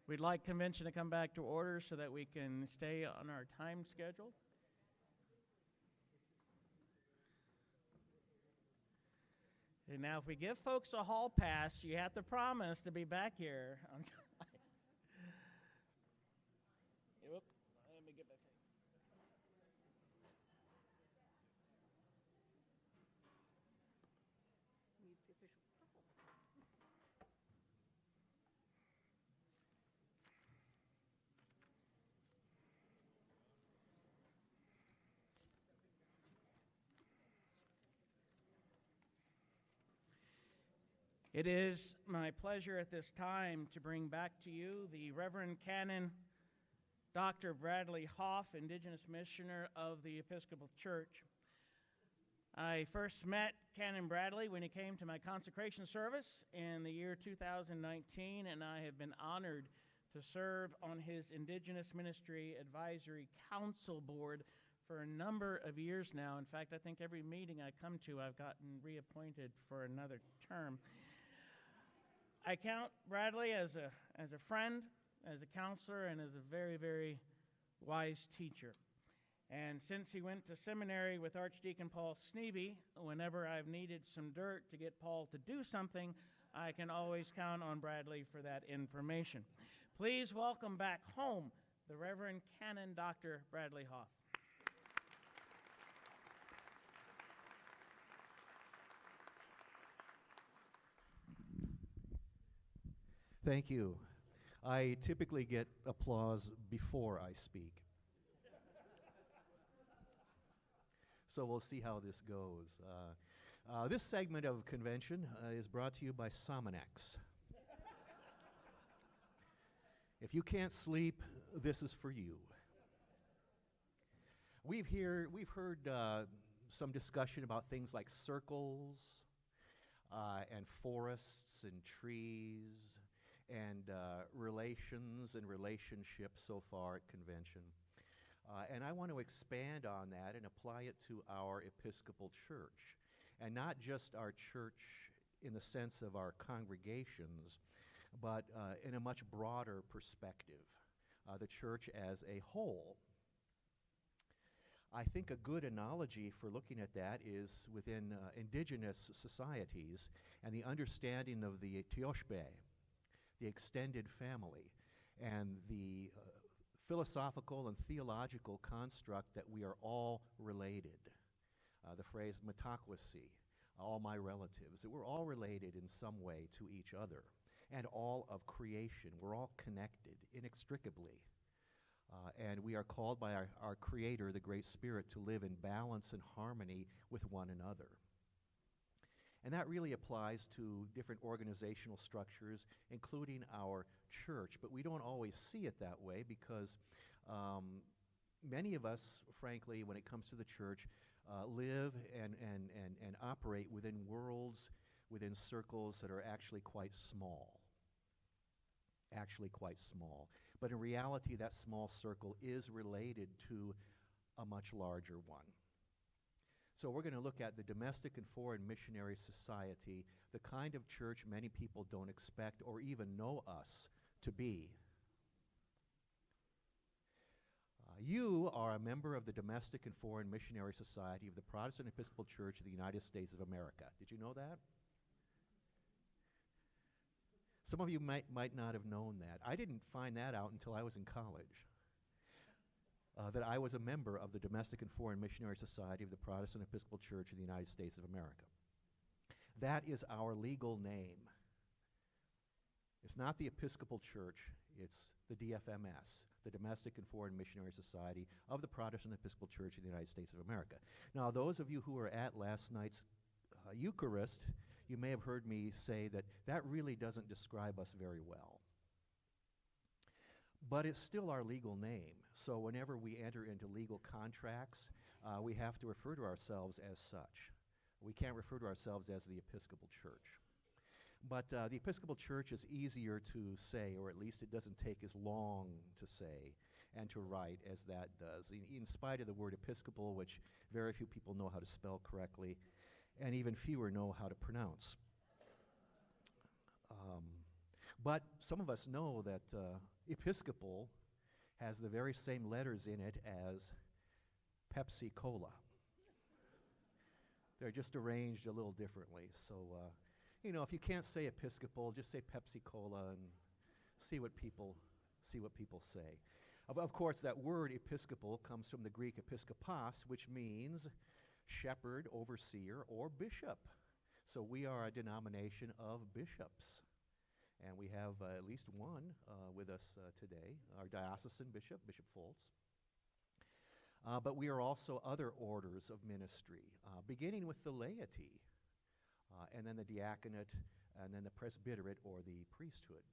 We'd like convention to come back to order so that we can stay on our time schedule. And now, if we give folks a hall pass, you have to promise to be back here on time. Whoop, let me get back. It is my pleasure at this time to bring back to you the Reverend Canon Dr. Bradley Hoff, Indigenous Missioner of the Episcopal Church. I first met Canon Bradley when he came to my consecration service in the year 2019, and I have been honored to serve on his Indigenous Ministry Advisory Council Board for a number of years now. In fact, I think every meeting I come to, I've gotten reappointed for another term. I count Bradley as a friend, as a counselor, and as a very, very wise teacher. And since he went to seminary with Archdeacon Paul Sneevy, whenever I've needed some dirt to get Paul to do something, I can always count on Bradley for that information. Please welcome back home the Reverend Canon Dr. Bradley Hoff. Thank you. I typically get applause before I speak. So we'll see how this goes. This segment of convention is brought to you by Sominex. If you can't sleep, this is for you. We've heard some discussion about things like circles and forests and trees and relations and relationships so far at convention. And I want to expand on that and apply it to our Episcopal Church. And not just our church in the sense of our congregations, but in a much broader perspective, the church as a whole. I think a good analogy for looking at that is within indigenous societies and the understanding of the Tioshbe, the extended family, and the philosophical and theological construct that we are all related. The phrase metakwasi, all my relatives, that we're all related in some way to each other, and all of creation. We're all connected inextricably. And we are called by our Creator, the Great Spirit, to live in balance and harmony with one another. And that really applies to different organizational structures, including our church. But we don't always see it that way because many of us, frankly, when it comes to the church, live and operate within worlds, within circles that are actually quite small. Actually quite small. But in reality, that small circle is related to a much larger one. So we're going to look at the domestic and foreign missionary society, the kind of church many people don't expect or even know us to be. You are a member of the Domestic and Foreign Missionary Society of the Protestant Episcopal Church of the United States of America. Did you know that? Some of you might not have known that. I didn't find that out until I was in college, that I was a member of the Domestic and Foreign Missionary Society of the Protestant Episcopal Church of the United States of America. That is our legal name. It's not the Episcopal Church, it's the DFMS, the Domestic and Foreign Missionary Society of the Protestant Episcopal Church of the United States of America. Now, those of you who were at last night's Eucharist, you may have heard me say that that really doesn't describe us very well. But it's still our legal name. So whenever we enter into legal contracts, we have to refer to ourselves as such. We can't refer to ourselves as the Episcopal Church. But the Episcopal Church is easier to say, or at least it doesn't take as long to say and to write as that does, in spite of the word Episcopal, which very few people know how to spell correctly, and even fewer know how to pronounce. But some of us know that Episcopal has the very same letters in it as Pepsi Cola. They're just arranged a little differently. So, if you can't say Episcopal, just say Pepsi Cola and see what people say. Of course, that word Episcopal comes from the Greek episkopos, which means shepherd, overseer, or bishop. So we are a denomination of bishops. And we have at least one with us today, our diocesan bishop, Bishop Foltz. But we are also other orders of ministry, beginning with the laity, and then the diaconate, and then the presbyterate or the priesthood.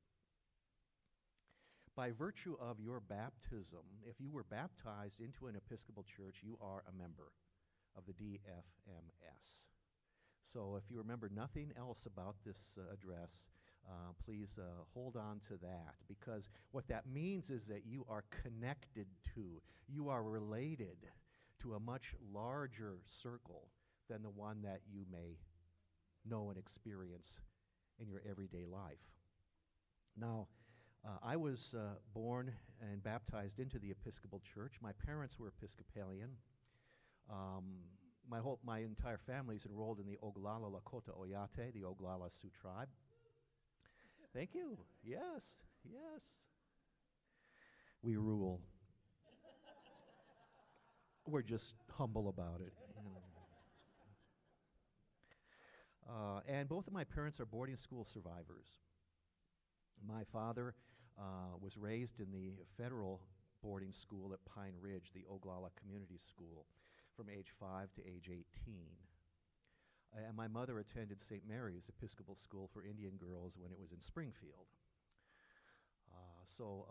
By virtue of your baptism, if you were baptized into an Episcopal church, you are a member of the DFMS. So if you remember nothing else about this address, please hold on to that, because what that means is that you are connected to, you are related to a much larger circle than the one that you may know and experience in your everyday life. Now, I was born and baptized into the Episcopal Church. My parents were Episcopalian. My entire family is enrolled in the Oglala Lakota Oyate, the Oglala Sioux tribe. Thank you. Yes, yes. We rule. We're just humble about it. And both of my parents are boarding school survivors. My father was raised in the federal boarding school at Pine Ridge, the Oglala Community School, from age 5 to age 18. And my mother attended St. Mary's Episcopal School for Indian girls when it was in Springfield. So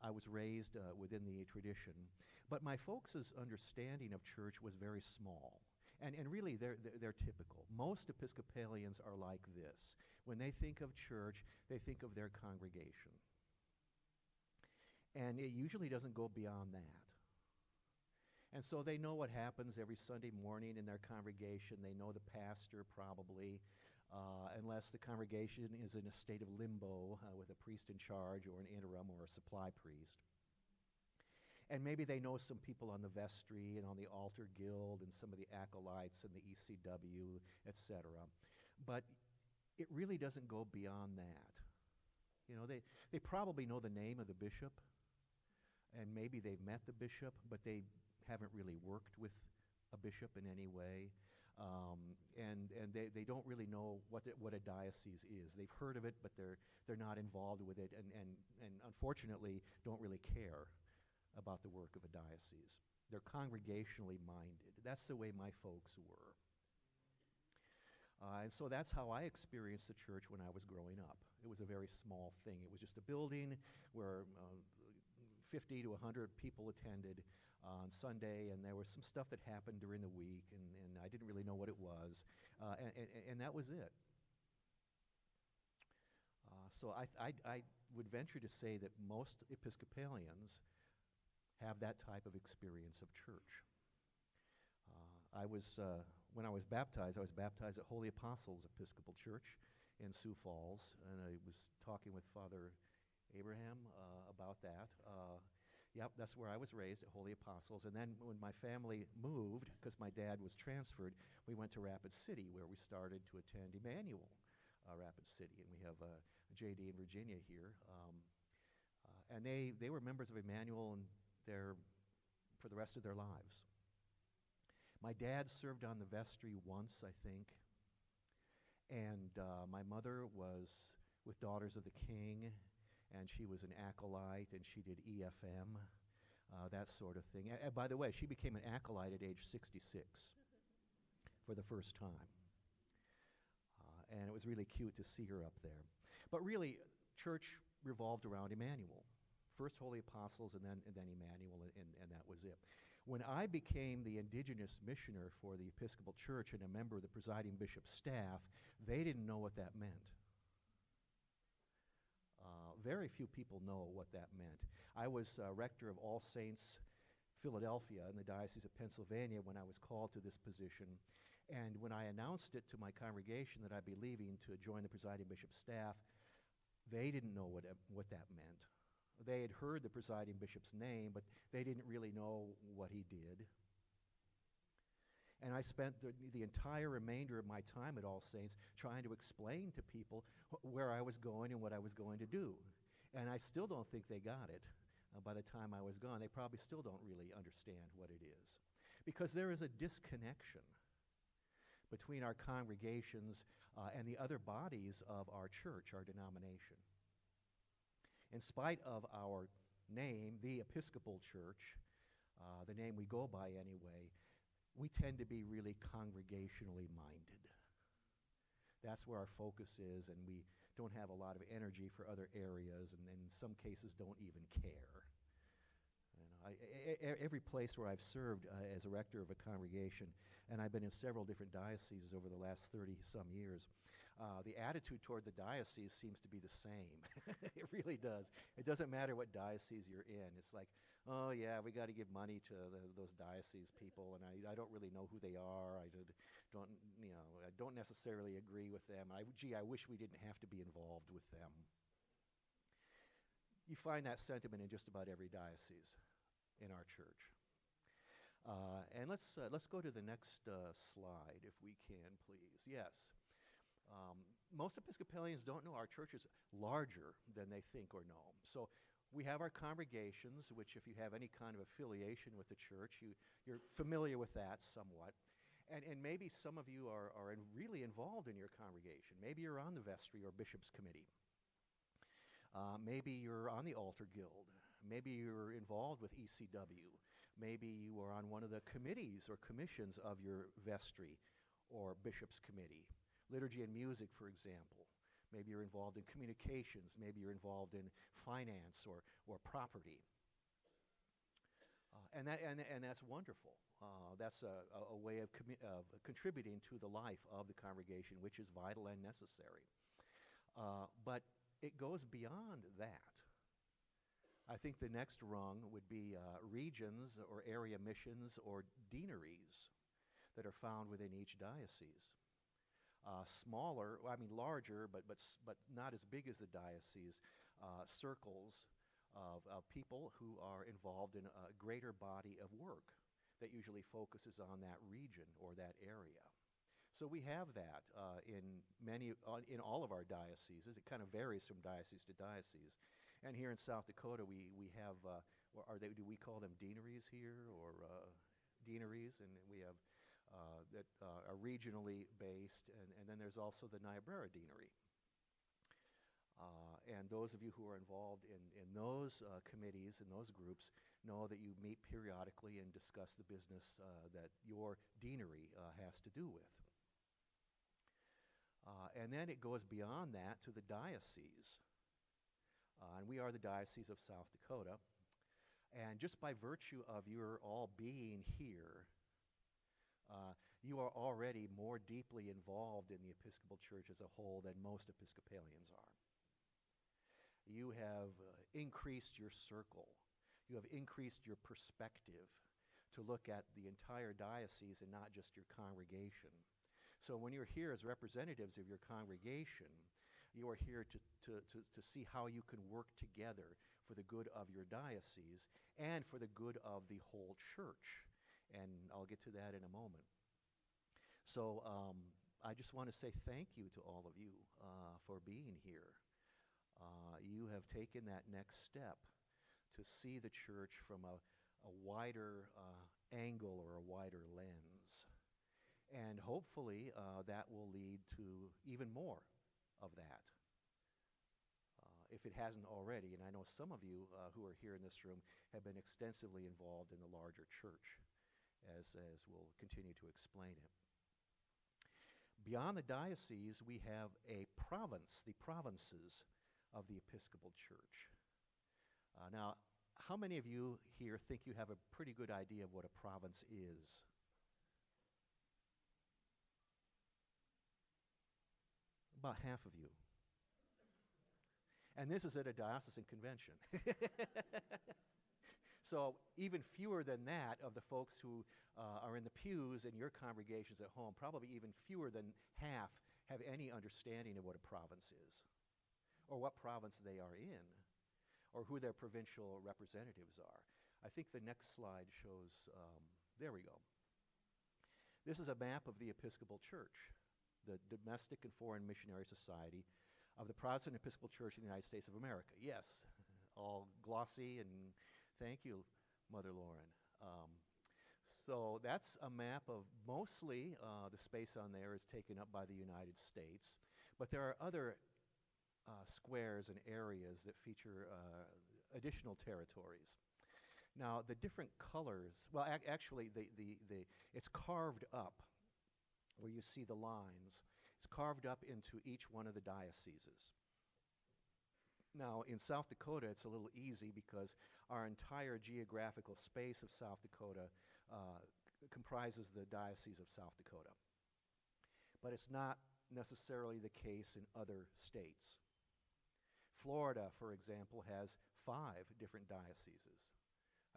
I was raised within the tradition. But my folks' understanding of church was very small. And really, they're typical. Most Episcopalians are like this. When they think of church, they think of their congregation. And it usually doesn't go beyond that. And so they know what happens every Sunday morning in their congregation. They know the pastor probably, unless the congregation is in a state of limbo with a priest in charge or an interim or a supply priest. And maybe they know some people on the vestry and on the altar guild and some of the acolytes and the ECW, etc. But it really doesn't go beyond that. They probably know the name of the bishop, and maybe they've met the bishop, but they haven't really worked with a bishop in any way, and they don't really know what a diocese is. They've heard of it, but they're not involved with it, and unfortunately don't really care about the work of a diocese. They're congregationally minded. That's the way my folks were. And so that's how I experienced the church when I was growing up. It was a very small thing. It was just a building where 50 to 100 people attended on Sunday, and there was some stuff that happened during the week, and I didn't really know what it was, and that was it. So I would venture to say that most Episcopalians have that type of experience of church. When I was baptized at Holy Apostles Episcopal Church in Sioux Falls, and I was talking with Father Abraham about that. Yep, that's where I was raised, at Holy Apostles. And then when my family moved, because my dad was transferred, we went to Rapid City, where we started to attend Emmanuel Rapid City. And we have J.D. in Virginia here. And they were members of Emmanuel and for the rest of their lives. My dad served on the vestry once, I think. And my mother was with Daughters of the King, and she was an acolyte, and she did EFM, that sort of thing. And by the way, she became an acolyte at age 66 for the first time. And it was really cute to see her up there. But really, church revolved around Emmanuel. First Holy Apostles, and then Emmanuel, and that was it. When I became the indigenous missioner for the Episcopal Church and a member of the presiding bishop's staff, they didn't know what that meant. Very few people know what that meant. I was rector of All Saints Philadelphia in the Diocese of Pennsylvania when I was called to this position. And when I announced it to my congregation that I'd be leaving to join the presiding bishop's staff, They didn't know what that meant. They had heard the presiding bishop's name, but they didn't really know what he did. And I spent the entire remainder of my time at All Saints trying to explain to people where I was going and what I was going to do. And I still don't think they got it by the time I was gone. They probably still don't really understand what it is. Because there is a disconnection between our congregations and the other bodies of our church, our denomination. In spite of our name, the Episcopal Church, the name we go by anyway, we tend to be really congregationally minded. That's where our focus is, and we don't have a lot of energy for other areas, and in some cases don't even care. Every place where I've served as a rector of a congregation, and I've been in several different dioceses over the last 30-some years, the attitude toward the diocese seems to be the same. It really does. It doesn't matter what diocese you're in. It's like, oh yeah, we got to give money to those diocese people, and I don't really know who they are. I don't necessarily agree with them. I wish we didn't have to be involved with them. You find that sentiment in just about every diocese in our church. And let's go to the next slide, if we can, please. Yes. Most Episcopalians don't know our church is larger than they think or know. So we have our congregations, which if you have any kind of affiliation with the church, you're familiar with that somewhat. And maybe some of you are really involved in your congregation. Maybe you're on the vestry or bishop's committee. Maybe you're on the altar guild. Maybe you're involved with ECW. Maybe you are on one of the committees or commissions of your vestry or bishop's committee. Liturgy and music, for example. Maybe you're involved in communications. Maybe you're involved in finance or property. And that's wonderful. That's a way of contributing to the life of the congregation, which is vital and necessary. But it goes beyond that. I think the next rung would be regions or area missions or deaneries that are found within each diocese. Larger, but not as big as the diocese, circles of people who are involved in a greater body of work that usually focuses on that region or that area. So we have that in all of our dioceses. It kind of varies from diocese to diocese. And here in South Dakota, we have, do we call them deaneries here, or deaneries? And we have that are regionally based, and then there's also the Niobrara Deanery. And those of you who are involved in those committees and those groups know that you meet periodically and discuss the business that your deanery has to do with. And then it goes beyond that to the diocese. And we are the Diocese of South Dakota. And just by virtue of your all being here, you are already more deeply involved in the Episcopal Church as a whole than most Episcopalians are. You have increased your circle. You have increased your perspective to look at the entire diocese and not just your congregation. So when you're here as representatives of your congregation, you are here to see how you can work together for the good of your diocese and for the good of the whole church. And I'll get to that in a moment. So I just want to say thank you to all of you for being here. You have taken that next step to see the church from a wider angle or a wider lens. And hopefully that will lead to even more of that, if it hasn't already. And I know some of you who are here in this room have been extensively involved in the larger church, as we'll continue to explain it. Beyond the diocese, we have a province, the provinces of the Episcopal Church. Now, how many of you here think you have a pretty good idea of what a province is? About half of you. And this is at a diocesan convention. So even fewer than that of the folks who are in the pews in your congregations at home, probably even fewer than half have any understanding of what a province is, or what province they are in, or who their provincial representatives are. I think the next slide shows, there we go. This is a map of the Episcopal Church, the Domestic and Foreign Missionary Society of the Protestant Episcopal Church in the United States of America. Yes, all glossy, and thank you, Mother Lauren. So that's a map of mostly the space on there is taken up by the United States, but there are other squares and areas that feature additional territories. Now, the different colors, well, actually, it's carved up where you see the lines. It's carved up into each one of the dioceses. Now, in South Dakota, it's a little easy because our entire geographical space of South Dakota comprises the Diocese of South Dakota. But it's not necessarily the case in other states. Florida, for example, has 5 different dioceses.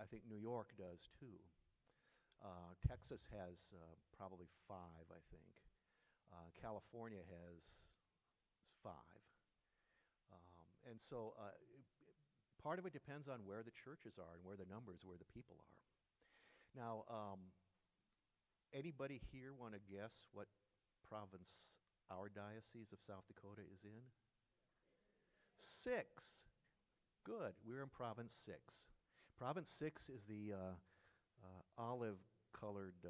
I think New York does too. Texas has probably 5, I think. California has 5. And so part of it depends on where the churches are and where the numbers, where the people are. Now, anybody here want to guess what province our Diocese of South Dakota is in? 6. Good. We're in Province 6. Province 6 is the olive-colored,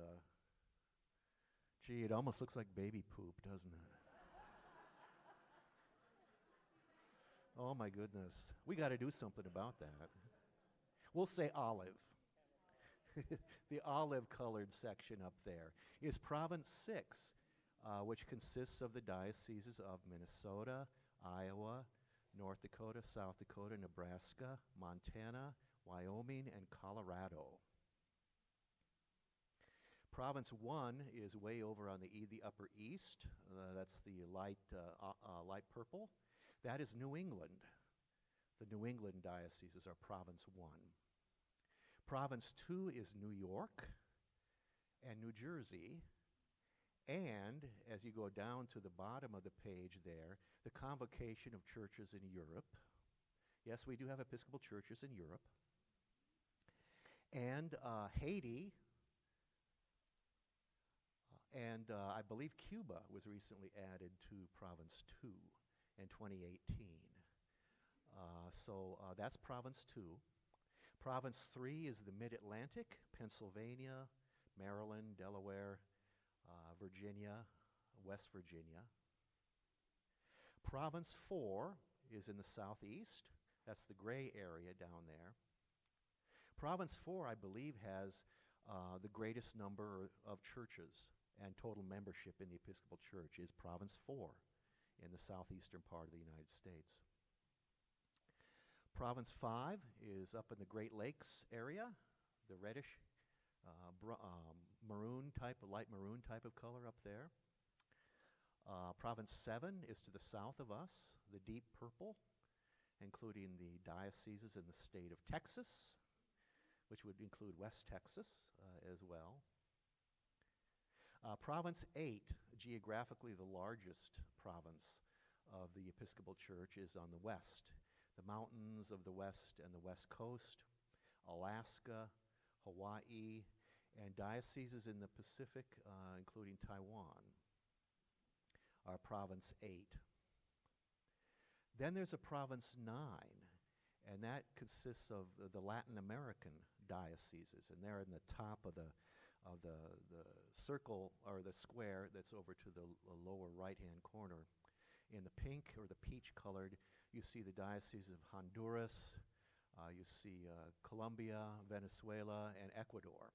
gee, it almost looks like baby poop, doesn't it? Oh my goodness. We got to do something about that. We'll say olive. The olive-colored section up there is Province 6, which consists of the dioceses of Minnesota, Iowa, North Dakota, South Dakota, Nebraska, Montana, Wyoming, and Colorado. Province 1 is way over on the upper east. That's the light purple. That is New England. The New England dioceses are Province 1. Province 2 is New York and New Jersey. And as you go down to the bottom of the page there, the Convocation of Churches in Europe. Yes, we do have Episcopal churches in Europe. And Haiti, and I believe Cuba was recently added to Province 2 in 2018. So that's Province 2. Province 3 is the Mid-Atlantic, Pennsylvania, Maryland, Delaware, Virginia, West Virginia. Province 4 is in the southeast. That's the gray area down there. Province 4, I believe, has the greatest number of churches and total membership in the Episcopal Church is Province 4 in the southeastern part of the United States. Province 5 is up in the Great Lakes area, the reddish maroon type, light maroon type of color up there. Province 7 is to the south of us, the deep purple, including the dioceses in the state of Texas, which would include West Texas as well. Province 8, geographically the largest province of the Episcopal Church, is on the west. The mountains of the west and the west coast, Alaska, Hawaii, and dioceses in the Pacific, including Taiwan, are Province 8. Then there's a Province 9, and that consists of the Latin American dioceses, and they're in the top of the circle or the square that's over to the lower right-hand corner. In the pink or the peach-colored, you see the dioceses of Honduras, you see Colombia, Venezuela, and Ecuador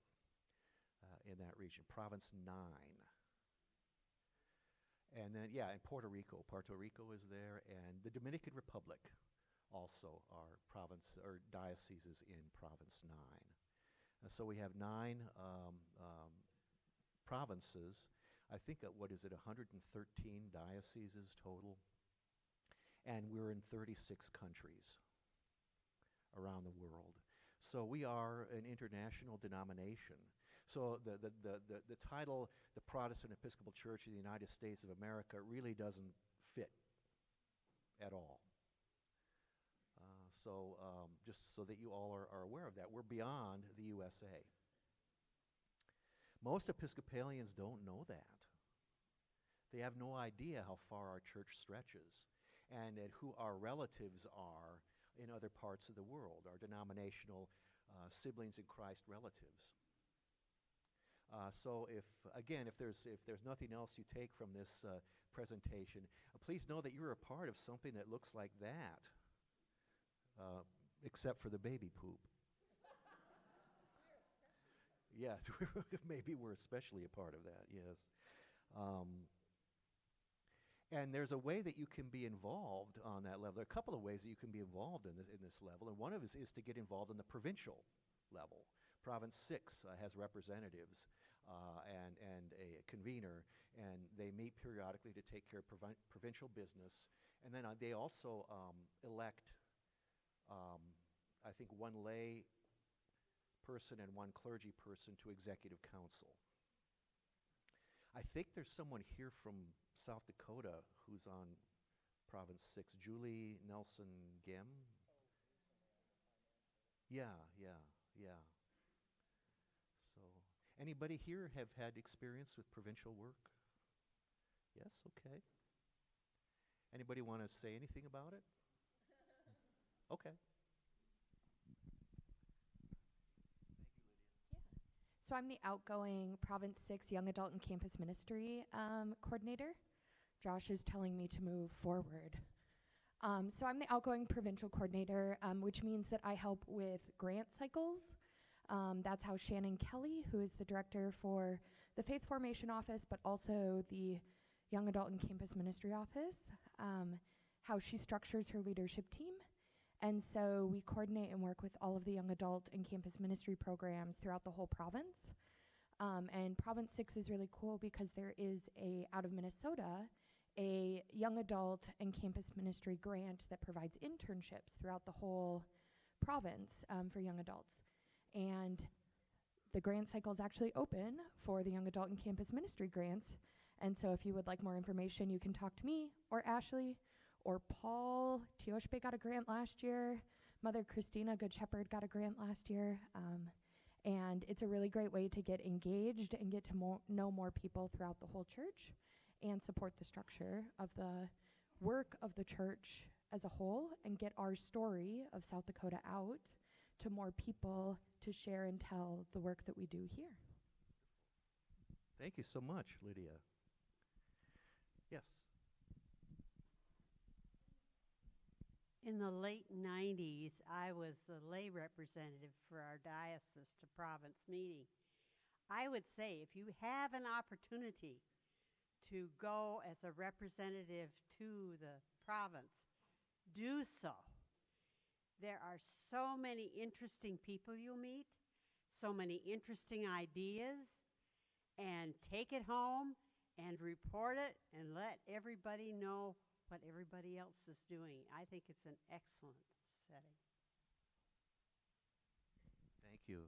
in that region, Province 9. And then, yeah, and Puerto Rico. Puerto Rico is there, and the Dominican Republic also are province or dioceses in Province 9. So we have 9 provinces. I think at, 113 dioceses total? And we're in 36 countries around the world. So we are an international denomination. So the title, the Protestant Episcopal Church of the United States of America, really doesn't fit at all. So just so that you all are aware of that, we're beyond the USA. Most Episcopalians don't know that. They have no idea how far our church stretches and who our relatives are in other parts of the world, our denominational siblings in Christ relatives. So if there's nothing else you take from this presentation, please know that you're a part of something that looks like that, except for the baby poop. Yes, maybe we're especially a part of that, yes. And there's a way that you can be involved on that level. There are a couple of ways that you can be involved in this level, and one of it is to get involved in the provincial level. Province 6 has representatives and a convener, and they meet periodically to take care of provincial business. And then they also elect, I think, one lay person and one clergy person to executive council. I think there's someone here from South Dakota who's on Province 6, Julie Nelson Gem. Yeah. So, anybody here have had experience with provincial work? Yes, okay. Anybody want to say anything about it? Okay. So I'm the outgoing Province 6 Young Adult and Campus Ministry coordinator. Josh is telling me to move forward. So I'm the outgoing provincial coordinator, which means that I help with grant cycles. That's how Shannon Kelly, who is the director for the Faith Formation Office, but also the Young Adult and Campus Ministry Office, how she structures her leadership team. And so we coordinate and work with all of the young adult and campus ministry programs throughout the whole province. And Province 6 is really cool because there is out of Minnesota, a young adult and campus ministry grant that provides internships throughout the whole province for young adults. And the grant cycle is actually open for the young adult and campus ministry grants. And so if you would like more information, you can talk to me or Ashley or Paul. Tioshbe got a grant last year. Mother Christina, Good Shepherd, got a grant last year. And it's a really great way to get engaged and get to know more people throughout the whole church and support the structure of the work of the church as a whole and get our story of South Dakota out to more people to share and tell the work that we do here. Thank you so much, Lydia. Yes. In the late 90s, I was the lay representative for our diocese to province meeting. I would say if you have an opportunity to go as a representative to the province, do so. There are so many interesting people you'll meet, so many interesting ideas, and take it home and report it and let everybody know what everybody else is doing. I think it's an excellent setting. Thank you.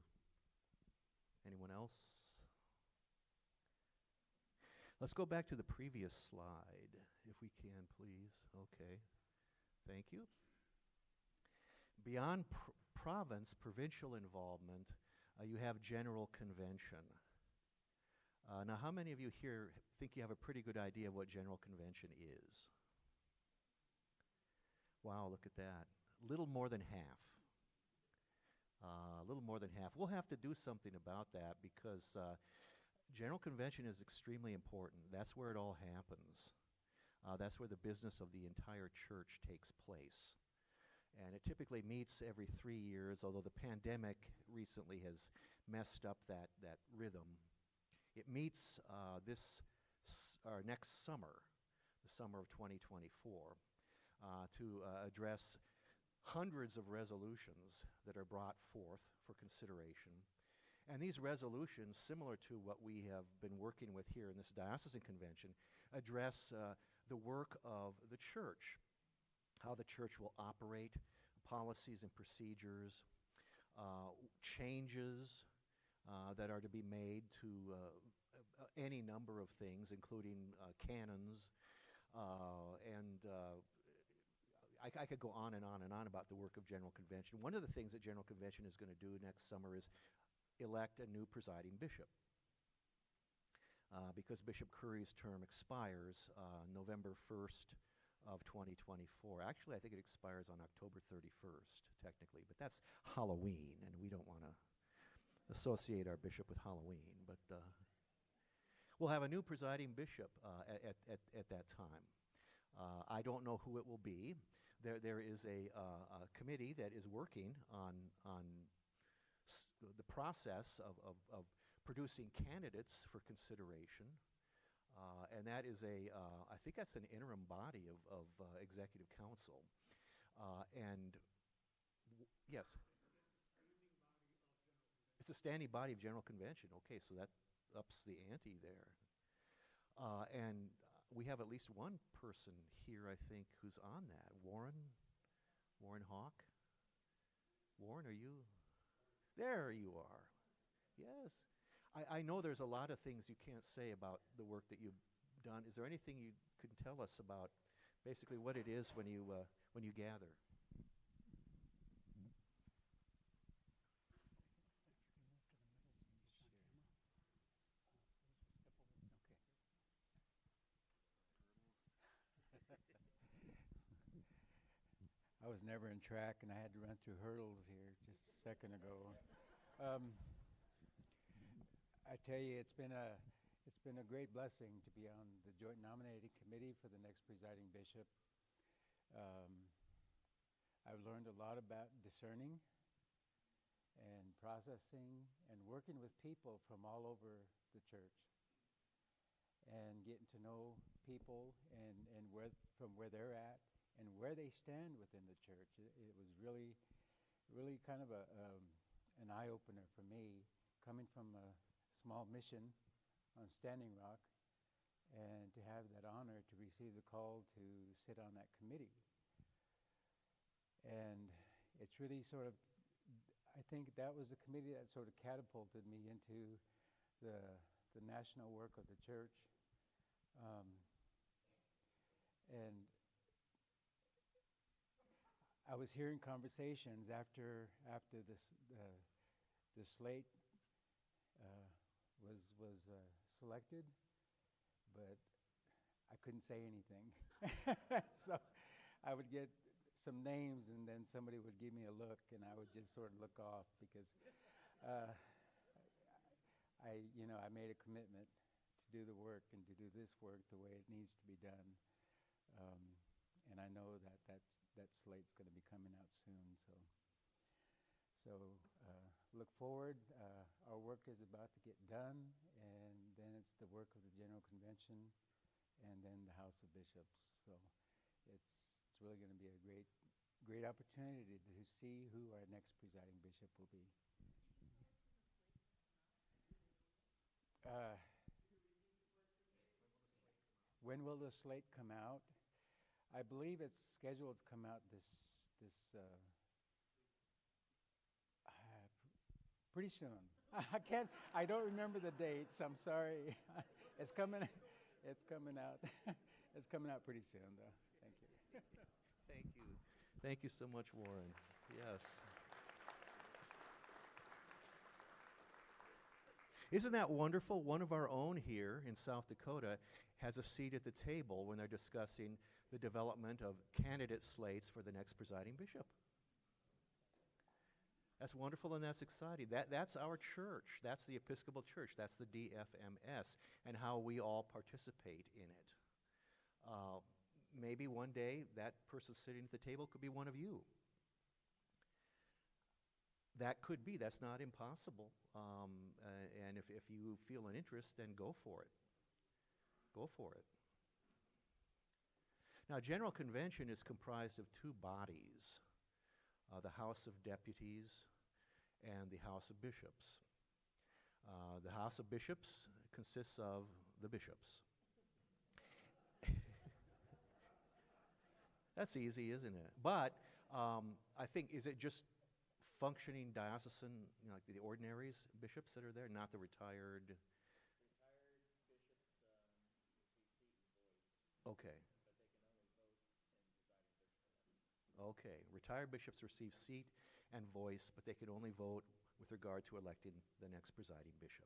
Anyone else? Let's go back to the previous slide, if we can, please. Okay. Thank you. Beyond provincial involvement, you have general convention. Now, how many of you here think you have a pretty good idea of what general convention is? Wow, look at that. Little more than half. A little more than half. We'll have to do something about that because general convention is extremely important. That's where it all happens. That's where the business of the entire church takes place. And it typically meets every 3 years, although the pandemic recently has messed up that rhythm. It meets next summer, the summer of 2024. To address hundreds of resolutions that are brought forth for consideration. And these resolutions, similar to what we have been working with here in this diocesan convention, address the work of the church, how the church will operate, policies and procedures, changes that are to be made to any number of things, including canons, and I could go on and on and on about the work of General Convention. One of the things that General Convention is going to do next summer is elect a new presiding bishop. Because Bishop Curry's term expires November 1st of 2024. Actually, I think it expires on October 31st, technically, but that's Halloween, and we don't want to associate our bishop with Halloween. But we'll have a new presiding bishop at that time. I don't know who it will be. There is a committee that is working on the process of producing candidates for consideration, and that is I think that's an interim body of executive council. Yes, it's a standing body of General Convention. Okay, so that ups the ante there. And we have at least one person here, I think, who's on that. Warren Hawk? Warren, are you? There you are. Yes. I know there's a lot of things you can't say about the work that you've done. Is there anything you could tell us about basically what it is when you gather? I was never in track, and I had to run through hurdles here just a second ago. I tell you, it's been a great blessing to be on the joint nominating committee for the next presiding bishop. I've learned a lot about discerning and processing and working with people from all over the church, and getting to know people and from where they're at and where they stand within the church. It was really kind of an eye-opener for me, coming from a small mission on Standing Rock, and to have that honor to receive the call to sit on that committee. And it's really sort of, I think that was the committee that sort of catapulted me into the national work of the church. And I was hearing conversations after the slate was selected, but I couldn't say anything. So I would get some names, and then somebody would give me a look, and I would just sort of look off, because I made a commitment to do the work and to do this work the way it needs to be done. And I know that slate's going to be coming out soon. So look forward. Our work is about to get done, and then it's the work of the General Convention, and then the House of Bishops. So it's really going to be a great opportunity to see who our next presiding bishop will be. When will the slate come out? I believe it's scheduled to come out pretty soon. I don't remember the dates. I'm sorry. It's coming out. It's coming out pretty soon, though. Thank you. Thank you. Thank you so much, Warren. Yes. Isn't that wonderful? One of our own here in South Dakota has a seat at the table when they're discussing the development of candidate slates for the next presiding bishop. That's wonderful, and that's exciting. That's our church. That's the Episcopal Church. That's the DFMS, and how we all participate in it. Maybe one day that person sitting at the table could be one of you. That could be. That's not impossible. And if you feel an interest, then go for it. Go for it. Now, General Convention is comprised of two bodies, the House of Deputies and the House of Bishops. The House of Bishops consists of the bishops. That's easy, isn't it? But I think, is it just functioning diocesan, like the ordinaries bishops that are there, not the retired? Retired bishops receive seat and voice. Okay. But they can only vote and presiding bishop. Okay, retired bishops receive seat and voice, but they can only vote with regard to electing the next presiding bishop.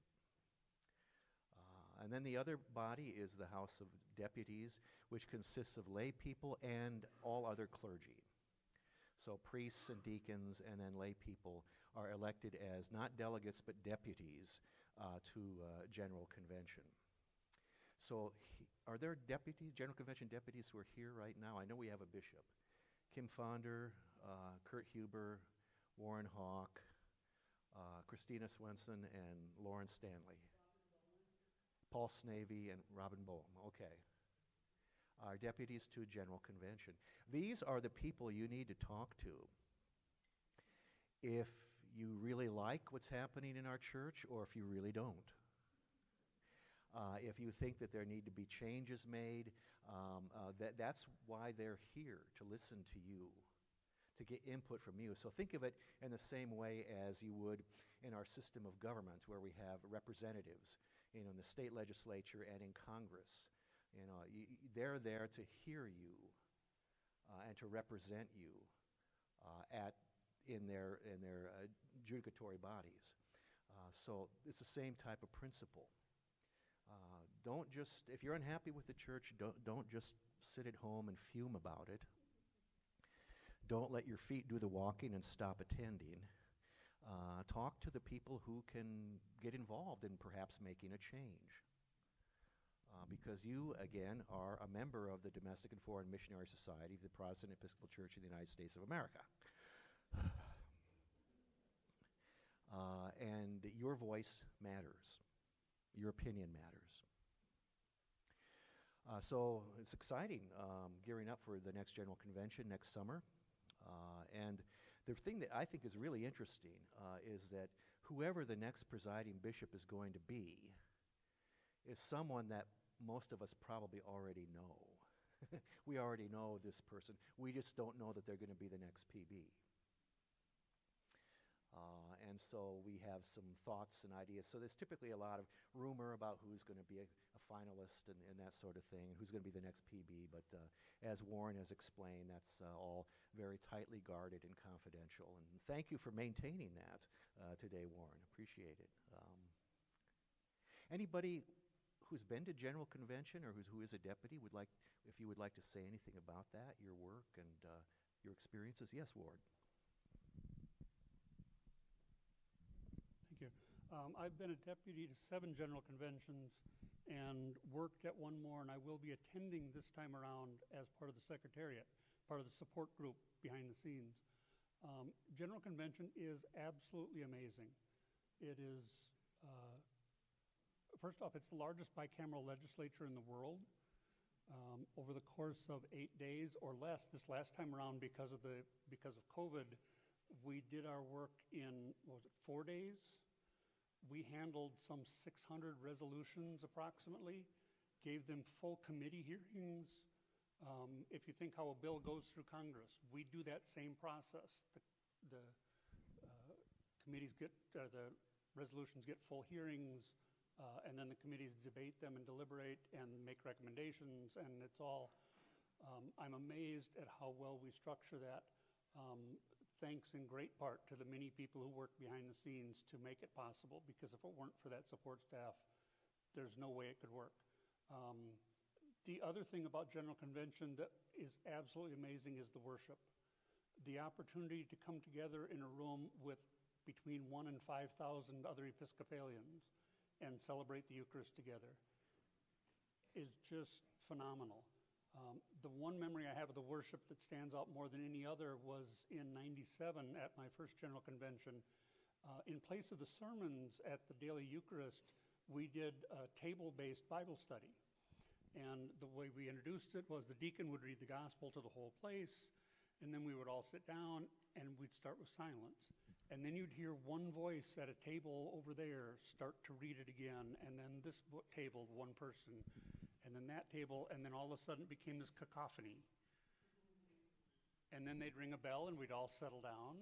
And then the other body is the House of Deputies, which consists of lay people and all other clergy. So priests and deacons and then lay people are elected as not delegates but deputies to General Convention. So are there deputies, General Convention deputies who are here right now? I know we have a bishop. Kim Fonder, Kurt Huber, Warren Hawk, Christina Swenson, and Lauren Stanley. Paul Snavy and Robin Boehm, okay. Are deputies to General Convention. These are the people you need to talk to if you really like what's happening in our church or if you really don't. If you think that there need to be changes made, that's why they're here, to listen to you, to get input from you. So think of it in the same way as you would in our system of government, where we have representatives, in the state legislature and in Congress. They're there to hear you and to represent you in their adjudicatory bodies. So it's the same type of principle. Don't just, if you're unhappy with the church, don't just sit at home and fume about it. Don't let your feet do the walking and stop attending. Talk to the people who can get involved in perhaps making a change. Because you, again, are a member of the Domestic and Foreign Missionary Society of the Protestant Episcopal Church of the United States of America. And your voice matters. Your opinion matters. So it's exciting, gearing up for the next General Convention next summer. And the thing that I think is really interesting is that whoever the next presiding bishop is going to be is someone that most of us probably already know. We already know this person. We just don't know that they're going to be the next PB. And so we have some thoughts and ideas. So there's typically a lot of rumor about who's going to be a finalist and that sort of thing, and who's going to be the next PB. But as Warren has explained, that's all very tightly guarded and confidential. And thank you for maintaining that today, Warren. Appreciate it. Anybody who's been to General Convention or who is a deputy if you would like to say anything about that, your work and your experiences? Yes, Ward. Thank you. I've been a deputy to 7 General Conventions and worked at one more, and I will be attending this time around as part of the Secretariat, part of the support group behind the scenes. General Convention is absolutely amazing. It is, first off, it's the largest bicameral legislature in the world. Over the course of 8 days or less, this last time around because of COVID, we did our work in, 4 days? We handled some 600 resolutions approximately, gave them full committee hearings. If you think how a bill goes through Congress, we do that same process. The committees the resolutions get full hearings, and then the committees debate them and deliberate and make recommendations, and it's all, I'm amazed at how well we structure that. Thanks in great part to the many people who work behind the scenes to make it possible, because if it weren't for that support staff, there's no way it could work. The other thing about General Convention that is absolutely amazing is the worship. The opportunity to come together in a room with between 1,000 and 5,000 other Episcopalians and celebrate the Eucharist together is just phenomenal. The one memory I have of the worship that stands out more than any other was in '97 at my first General Convention. In place of the sermons at the daily Eucharist, we did a table-based Bible study. And the way we introduced it was the deacon would read the gospel to the whole place, and then we would all sit down and we'd start with silence. And then you'd hear one voice at a table over there start to read it again, and then this table, one person, and then that table, and then all of a sudden it became this cacophony. And then they'd ring a bell and we'd all settle down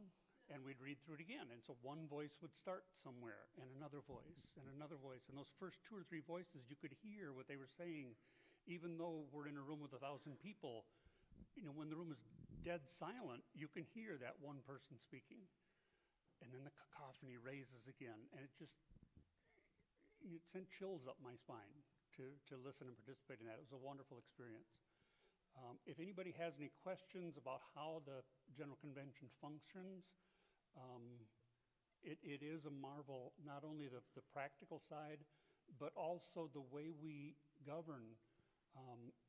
and we'd read through it again. And so one voice would start somewhere and another voice and another voice. And those first 2 or 3 voices, you could hear what they were saying, even though we're in a room with 1,000 people. When the room is dead silent, you can hear that one person speaking. And then the cacophony raises again, and it sent chills up my spine to listen and participate in that. It was a wonderful experience. If anybody has any questions about how the General Convention functions, it is a marvel, not only the practical side, but also the way we govern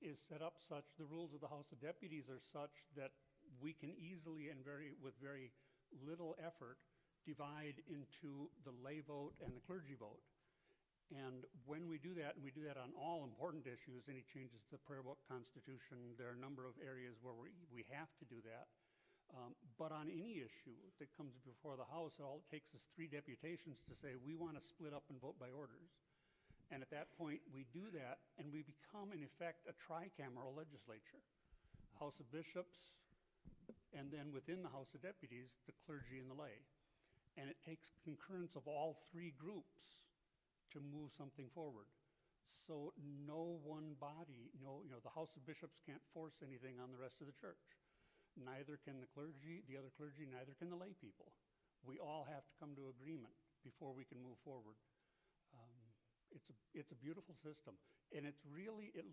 is set up such, the rules of the House of Deputies are such that we can easily and with very little effort divide into the lay vote and the clergy vote. And when we do that, and we do that on all important issues, any changes to the prayer book, constitution, there are a number of areas where we have to do that. But on any issue that comes before the House, all it takes is 3 deputations to say, we want to split up and vote by orders. And at that point, we do that, and we become, in effect, a tricameral legislature. House of Bishops, and then within the House of Deputies, the clergy and the lay. And it takes concurrence of all 3 groups to move something forward. So no one body, the House of Bishops can't force anything on the rest of the church. Neither can the other clergy, neither can the lay people. We all have to come to agreement before we can move forward. It's a beautiful system. And it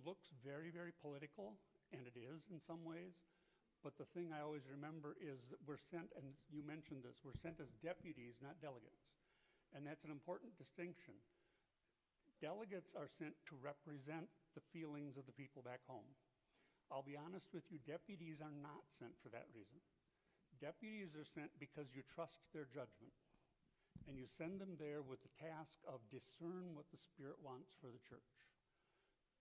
looks very, very political, and it is in some ways. But the thing I always remember is that we're sent, and you mentioned this, we're sent as deputies, not delegates. And that's an important distinction. Delegates are sent to represent the feelings of the people back home. I'll be honest with you, deputies are not sent for that reason. Deputies are sent because you trust their judgment. And you send them there with the task of discern what the Spirit wants for the church.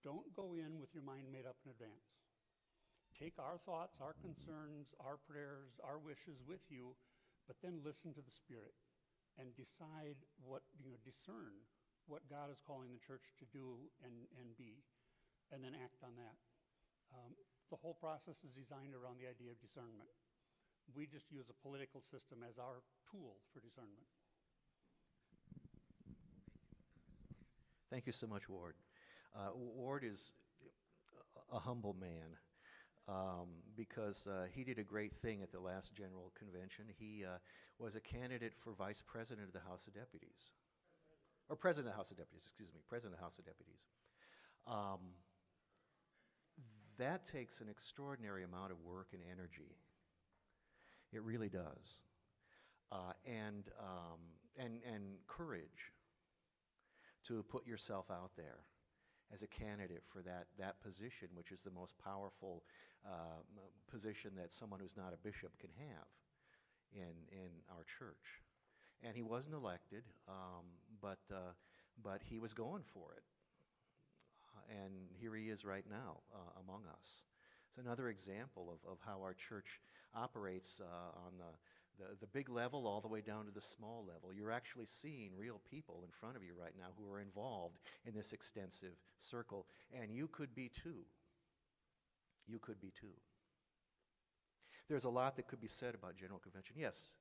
Don't go in with your mind made up in advance. Take our thoughts, our concerns, our prayers, our wishes with you, but then listen to the Spirit and decide discern what God is calling the church to do and be, and then act on that. The whole process is designed around the idea of discernment. We just use a political system as our tool for discernment. Thank you so much, Ward. Ward is a humble man. Because he did a great thing at the last General Convention. He was a candidate for Vice President of the House of Deputies. Or President of the House of Deputies, excuse me, President of the House of Deputies. That takes an extraordinary amount of work and energy. It really does. And courage to put yourself out there as a candidate for that position, which is the most powerful position that someone who's not a bishop can have in our church. And he wasn't elected, but he was going for it. And here he is right now among us. It's another example of how our church operates on the big level all the way down to the small level. You're actually seeing real people in front of you right now who are involved in this extensive circle, and you could be too. You could be too. There's a lot that could be said about General Convention. Yes?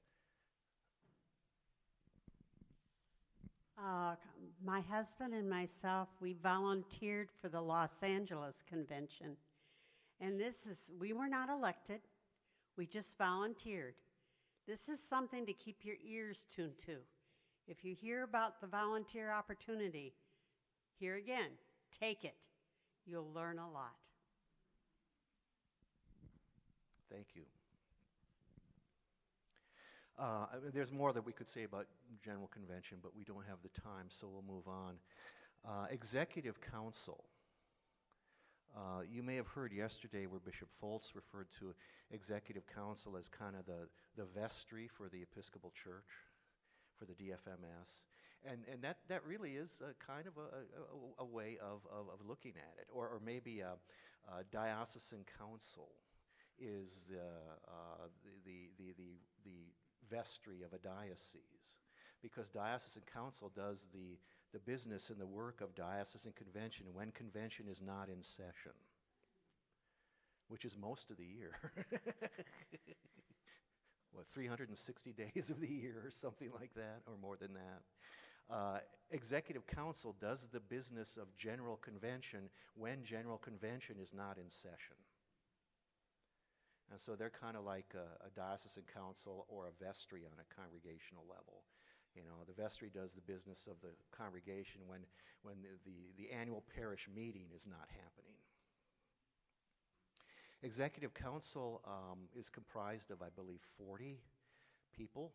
My husband and myself, we volunteered for the Los Angeles Convention. And we were not elected. We just volunteered. This is something to keep your ears tuned to. If you hear about the volunteer opportunity, here again, take it. You'll learn a lot. Thank you. There's more that we could say about General Convention, but we don't have the time, so we'll move on. Executive Council. You may have heard yesterday where Bishop Foltz referred to Executive Council as kind of the vestry for the Episcopal Church, for the DFMS. And that really is kind of a way of looking at it. Or maybe a Diocesan Council is the vestry of a diocese, because Diocesan Council does the business and the work of Diocesan Convention when Convention is not in session, which is most of the year. 360 days of the year or something like that, or more than that. Executive Council does the business of General Convention when General Convention is not in session. And so they're kind of like a diocesan council or a vestry on a congregational level. You know, the vestry does the business of the congregation when the annual parish meeting is not happening. Executive council is comprised of, I believe, 40 people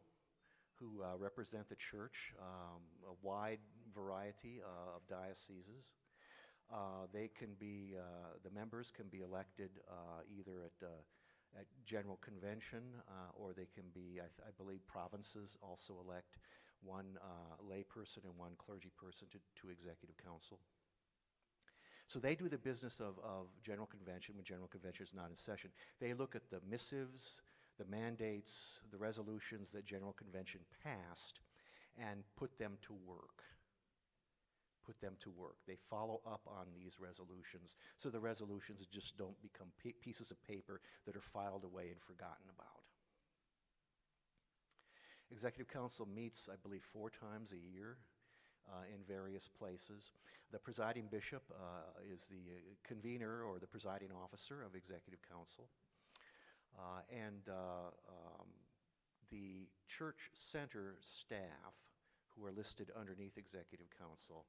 who represent the church, a wide variety of dioceses. They can be, the members can be elected either at general convention, or they can be, I believe provinces also elect one lay person and one clergy person to executive council. So they do the business of general convention when general convention is not in session. They look at the missives, the mandates, the resolutions that general convention passed, and put them to work. Put them to work. They follow up on these resolutions, so the resolutions just don't become pieces of paper that are filed away and forgotten about. Executive Council meets, I believe, 4 times a year in various places. The presiding bishop is the convener or the presiding officer of Executive Council. The church center staff, who are listed underneath Executive Council,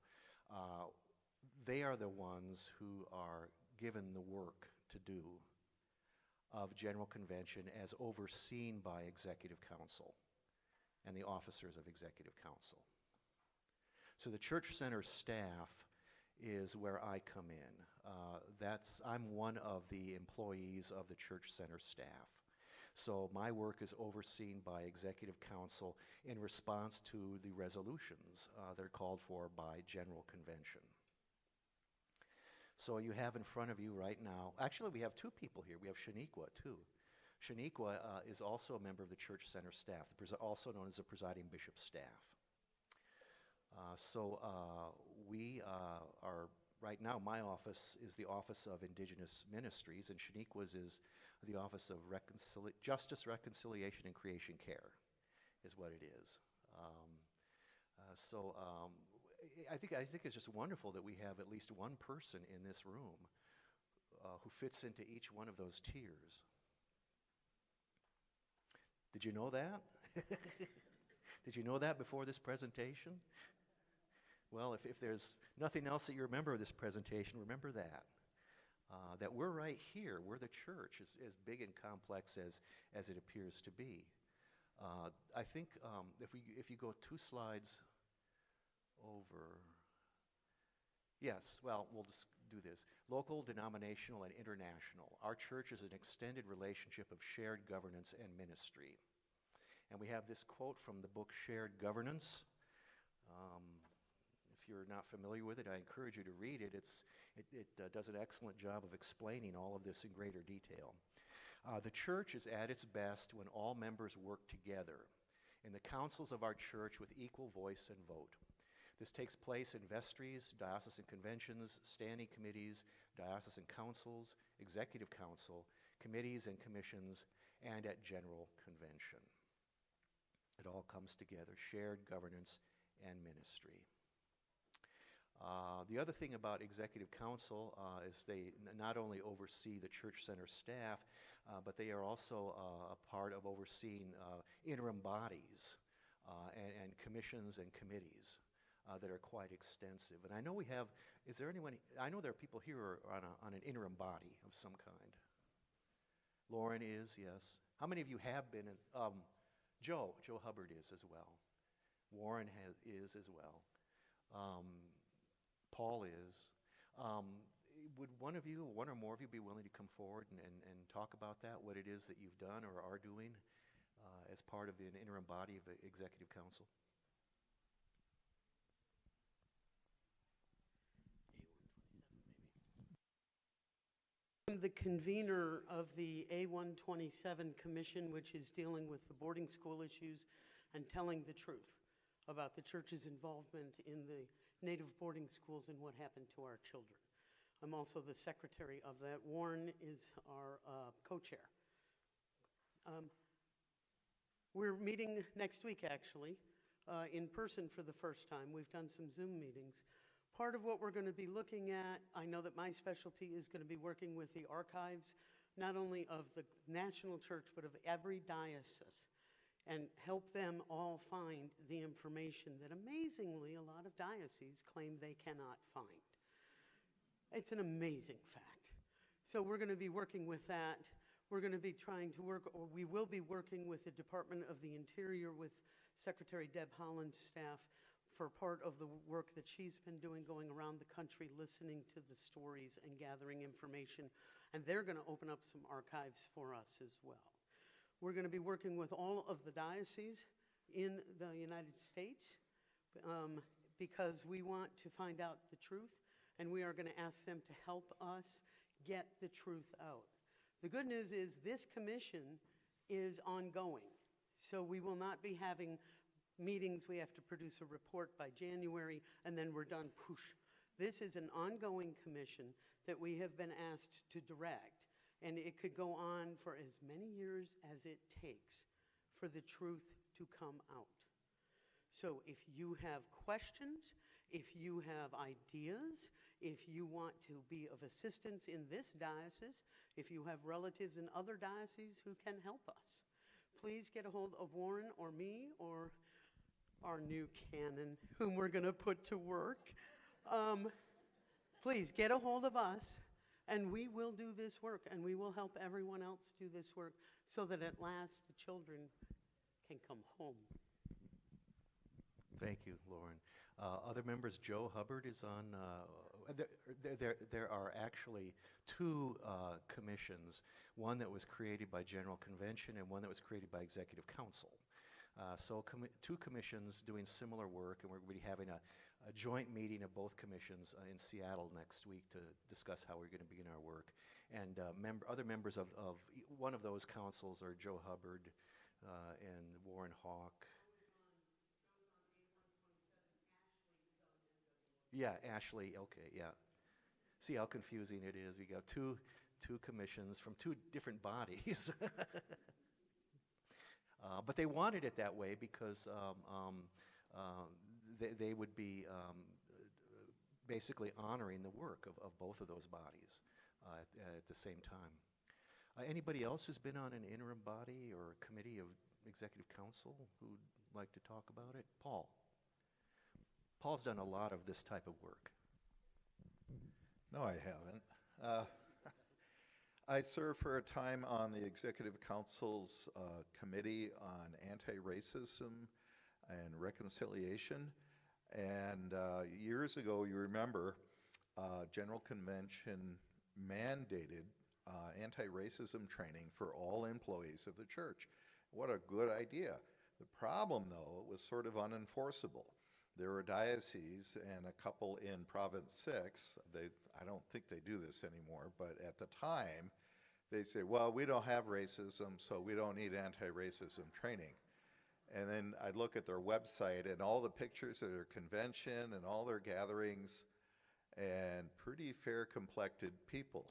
they are the ones who are given the work to do of General Convention as overseen by Executive Council and the officers of Executive Council. So the church center staff is where I come in. I'm one of the employees of the church center staff. So my work is overseen by Executive Council in response to the resolutions that are called for by General Convention. So you have in front of you right now, actually we have 2 people here. We have Shaniqua too. Shaniqua is also a member of the church center staff, also known as the presiding bishop's staff. We are, right now my office is the Office of Indigenous Ministries, and Shaniqua's is the Office of Justice, Reconciliation, and Creation Care, is what it is. I think it's just wonderful that we have at least one person in this room who fits into each one of those tiers. Did you know that? Did you know that before this presentation? Well, if there's nothing else that you remember of this presentation, remember that. That we're right here. We're the church, as big and complex as it appears to be. I think if you go 2 slides over. Yes, well, we'll just do this. Local, denominational, and international. Our church is an extended relationship of shared governance and ministry. And we have this quote from the book Shared Governance. If you're not familiar with it, I encourage you to read it. It does an excellent job of explaining all of this in greater detail. The church is at its best when all members work together in the councils of our church with equal voice and vote. This takes place in vestries, diocesan conventions, standing committees, diocesan councils, executive council, committees and commissions, and at general convention. It all comes together, shared governance and ministry. The other thing about Executive Council is they not only oversee the church center staff, but they are also a part of overseeing interim bodies and commissions and committees that are quite extensive. And I know we have, is there anyone, I know there are people here who are on an interim body of some kind. Lauren is, yes. How many of you have been? Joe Hubbard is as well. Warren is as well. Paul is. Would one or more of you be willing to come forward and talk about that, what it is that you've done or are doing as part of the interim body of the Executive Council? I'm the convener of the A127 Commission, which is dealing with the boarding school issues and telling the truth about the church's involvement in the native boarding schools and what happened to our children. I'm also the secretary of that. Warren is our co-chair. We're meeting next week, actually, in person for the first time. We've done some Zoom meetings. Part of what we're going to be looking at, I know that my specialty is going to be working with the archives not only of the national church, but of every diocese, and help them all find the information that amazingly a lot of dioceses claim they cannot find. It's an amazing fact. So we're going to be working with that. We're going to be trying to work, or we will be working with the Department of the Interior, with Secretary Deb Holland's staff, for part of the work that she's been doing, going around the country, listening to the stories and gathering information. And they're going to open up some archives for us as well. We're going to be working with all of the dioceses in the United States because we want to find out the truth, and we are going to ask them to help us get the truth out. The good news is this commission is ongoing, so we will not be having meetings. We have to produce a report by January, and then we're done. Poosh. This is an ongoing commission that we have been asked to direct, and it could go on for as many years as it takes for the truth to come out. So if you have questions, if you have ideas, if you want to be of assistance in this diocese, if you have relatives in other dioceses who can help us, please get a hold of Warren or me or our new canon, whom we're going to put to work. Please get a hold of us, and we will do this work, and we will help everyone else do this work so that at last the children can come home. Thank you, Lauren. Other members, Joe Hubbard is on. There are actually two commissions, one that was created by General Convention and one that was created by Executive Council. So two commissions doing similar work, and we're going to be having a joint meeting of both commissions in Seattle next week to discuss how we're going to begin our work. And other members of one of those councils are Joe Hubbard and Warren Hawk. Yeah, Ashley, okay, yeah. See how confusing it is. We got two commissions from two different bodies. But they wanted it that way because they would be basically honoring the work of both of those bodies at the same time. Anybody else who's been on an interim body or committee of Executive Council who'd like to talk about it? Paul. Paul's done a lot of this type of work. No, I haven't. I served for a time on the Executive Council's Committee on Anti-Racism and Reconciliation. And years ago, you remember, General Convention mandated anti-racism training for all employees of the church. What a good idea. The problem, though, it was sort of unenforceable. There were dioceses and a couple in Province 6, I don't think they do this anymore, but at the time, they say, well, we don't have racism, so we don't need anti-racism training. And then I'd look at their website and all the pictures of their convention and all their gatherings, and pretty fair-complected people.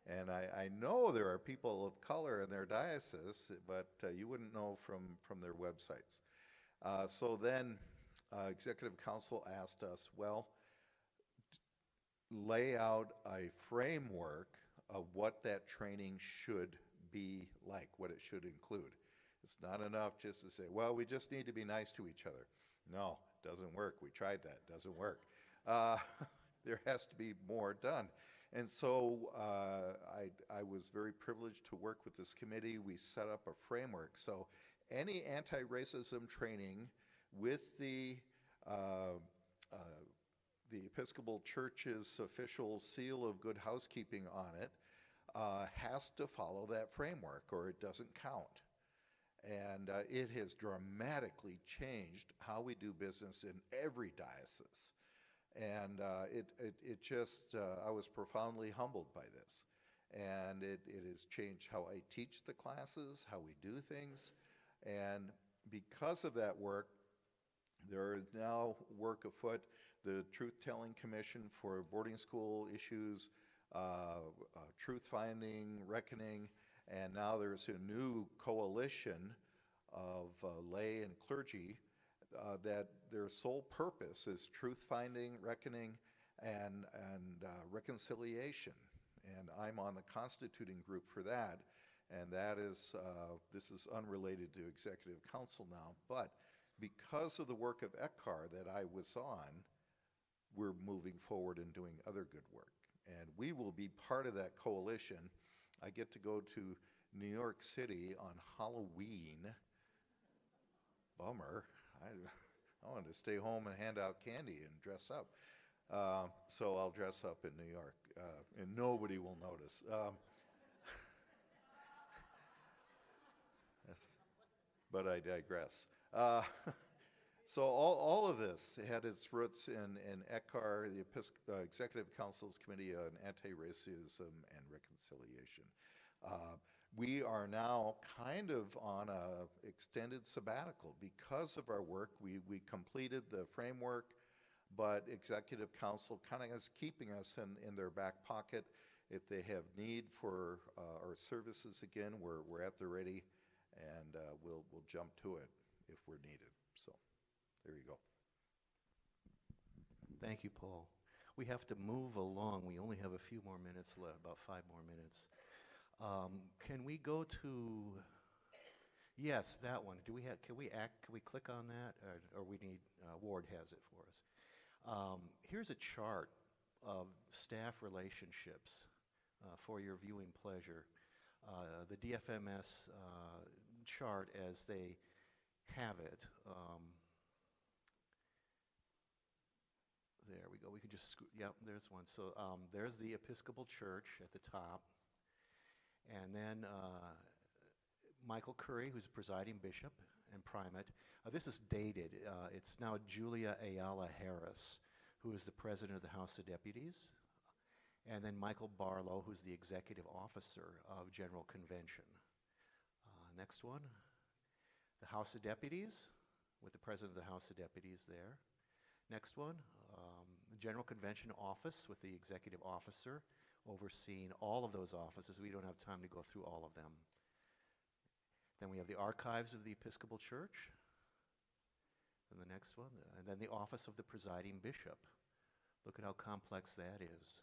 And I know there are people of color in their diocese, but you wouldn't know from their websites. So then Executive Council asked us, well, lay out a framework of what that training should be like, what it should include. It's not enough just to say, well, we just need to be nice to each other. No, it doesn't work. We tried that. It doesn't work. There has to be more done. And so I was very privileged to work with this committee. We set up a framework. So any anti-racism training with the Episcopal Church's official seal of good housekeeping on it has to follow that framework or it doesn't count. And it has dramatically changed how we do business in every diocese. And it just, I was profoundly humbled by this. And it has changed how I teach the classes, how we do things. And because of that work, there is now work afoot, the Truth-Telling Commission for Boarding School Issues, Truth-Finding, Reckoning, and now there's a new coalition of lay and clergy that their sole purpose is truth-finding, reckoning, and reconciliation. and I'm on the constituting group for that. And that is, this is unrelated to executive council now, but because of the work of ECCAR that I was on, we're moving forward and doing other good work. And we will be part of that coalition. I get to go to New York City on Halloween. Bummer. I wanted to stay home and hand out candy and dress up. So I'll dress up in New York, and nobody will notice. But I digress. So all of this had its roots in ECCAR, the Executive Council's Committee on Anti-Racism and Reconciliation. We are now kind of on a extended sabbatical because of our work. We completed the framework, but Executive Council kind of is keeping us in their back pocket. If they have need for our services again, we're at the ready, and we'll jump to it if we're needed. So there you go. Thank you, Paul. We have to move along. We only have a few more minutes left, about 5 more minutes. Can we go to, yes, that one. Can we click on that, or we need, Ward has it for us. Here's a chart of staff relationships for your viewing pleasure. The DFMS chart as they have it. There we go. We can just, yep, there's one. So there's the Episcopal Church at the top. And then Michael Curry, who's presiding bishop and primate. This is dated. It's now Julia Ayala Harris, who is the president of the House of Deputies. And then Michael Barlow, who's the executive officer of General Convention. Next one. The House of Deputies, with the president of the House of Deputies there. Next one. The General Convention office with the executive officer, overseeing all of those offices. We don't have time to go through all of them. Then we have the Archives of the Episcopal Church. And the next one, and then the Office of the Presiding Bishop. Look at how complex that is.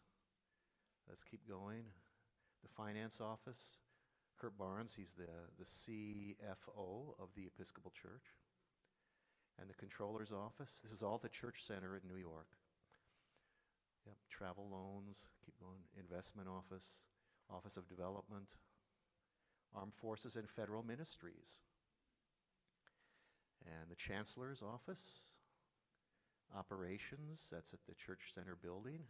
Let's keep going. The Finance Office, Kurt Barnes, he's the CFO of the Episcopal Church. And the Controller's Office, this is all the Church Center in New York. Yep, travel loans, keep going, Investment Office, Office of Development, Armed Forces and Federal Ministries, and the Chancellor's Office, Operations, that's at the Church Center building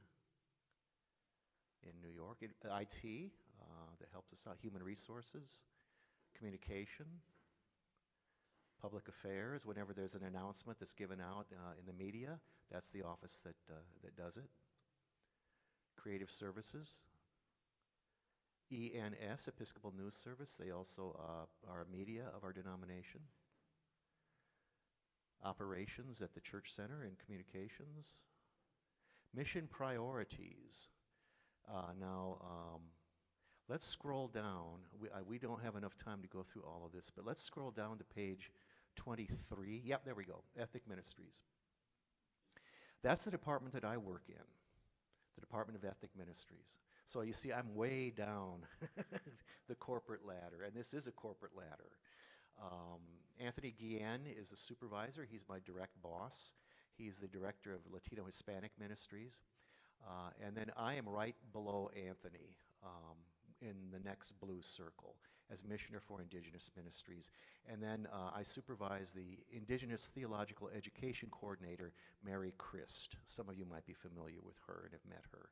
in New York, IT, that helps us out, Human Resources, Communication, Public Affairs, whenever there's an announcement that's given out in the media, that's the office that does it. Creative Services, ENS, Episcopal News Service, they also are media of our denomination. Operations at the Church Center and Communications. Mission Priorities. Now, let's scroll down. We don't have enough time to go through all of this, but let's scroll down to page 23. Yep, there we go. Ethnic Ministries. That's the department that I work in, the Department of Ethnic Ministries. So you see, I'm way down the corporate ladder, and this is a corporate ladder. Anthony Guillen is the supervisor. He's my direct boss. He's the director of Latino Hispanic Ministries. And then I am right below Anthony in the next blue circle as Missioner for Indigenous Ministries. And then I supervise the Indigenous Theological Education Coordinator, Mary Christ. Some of you might be familiar with her and have met her.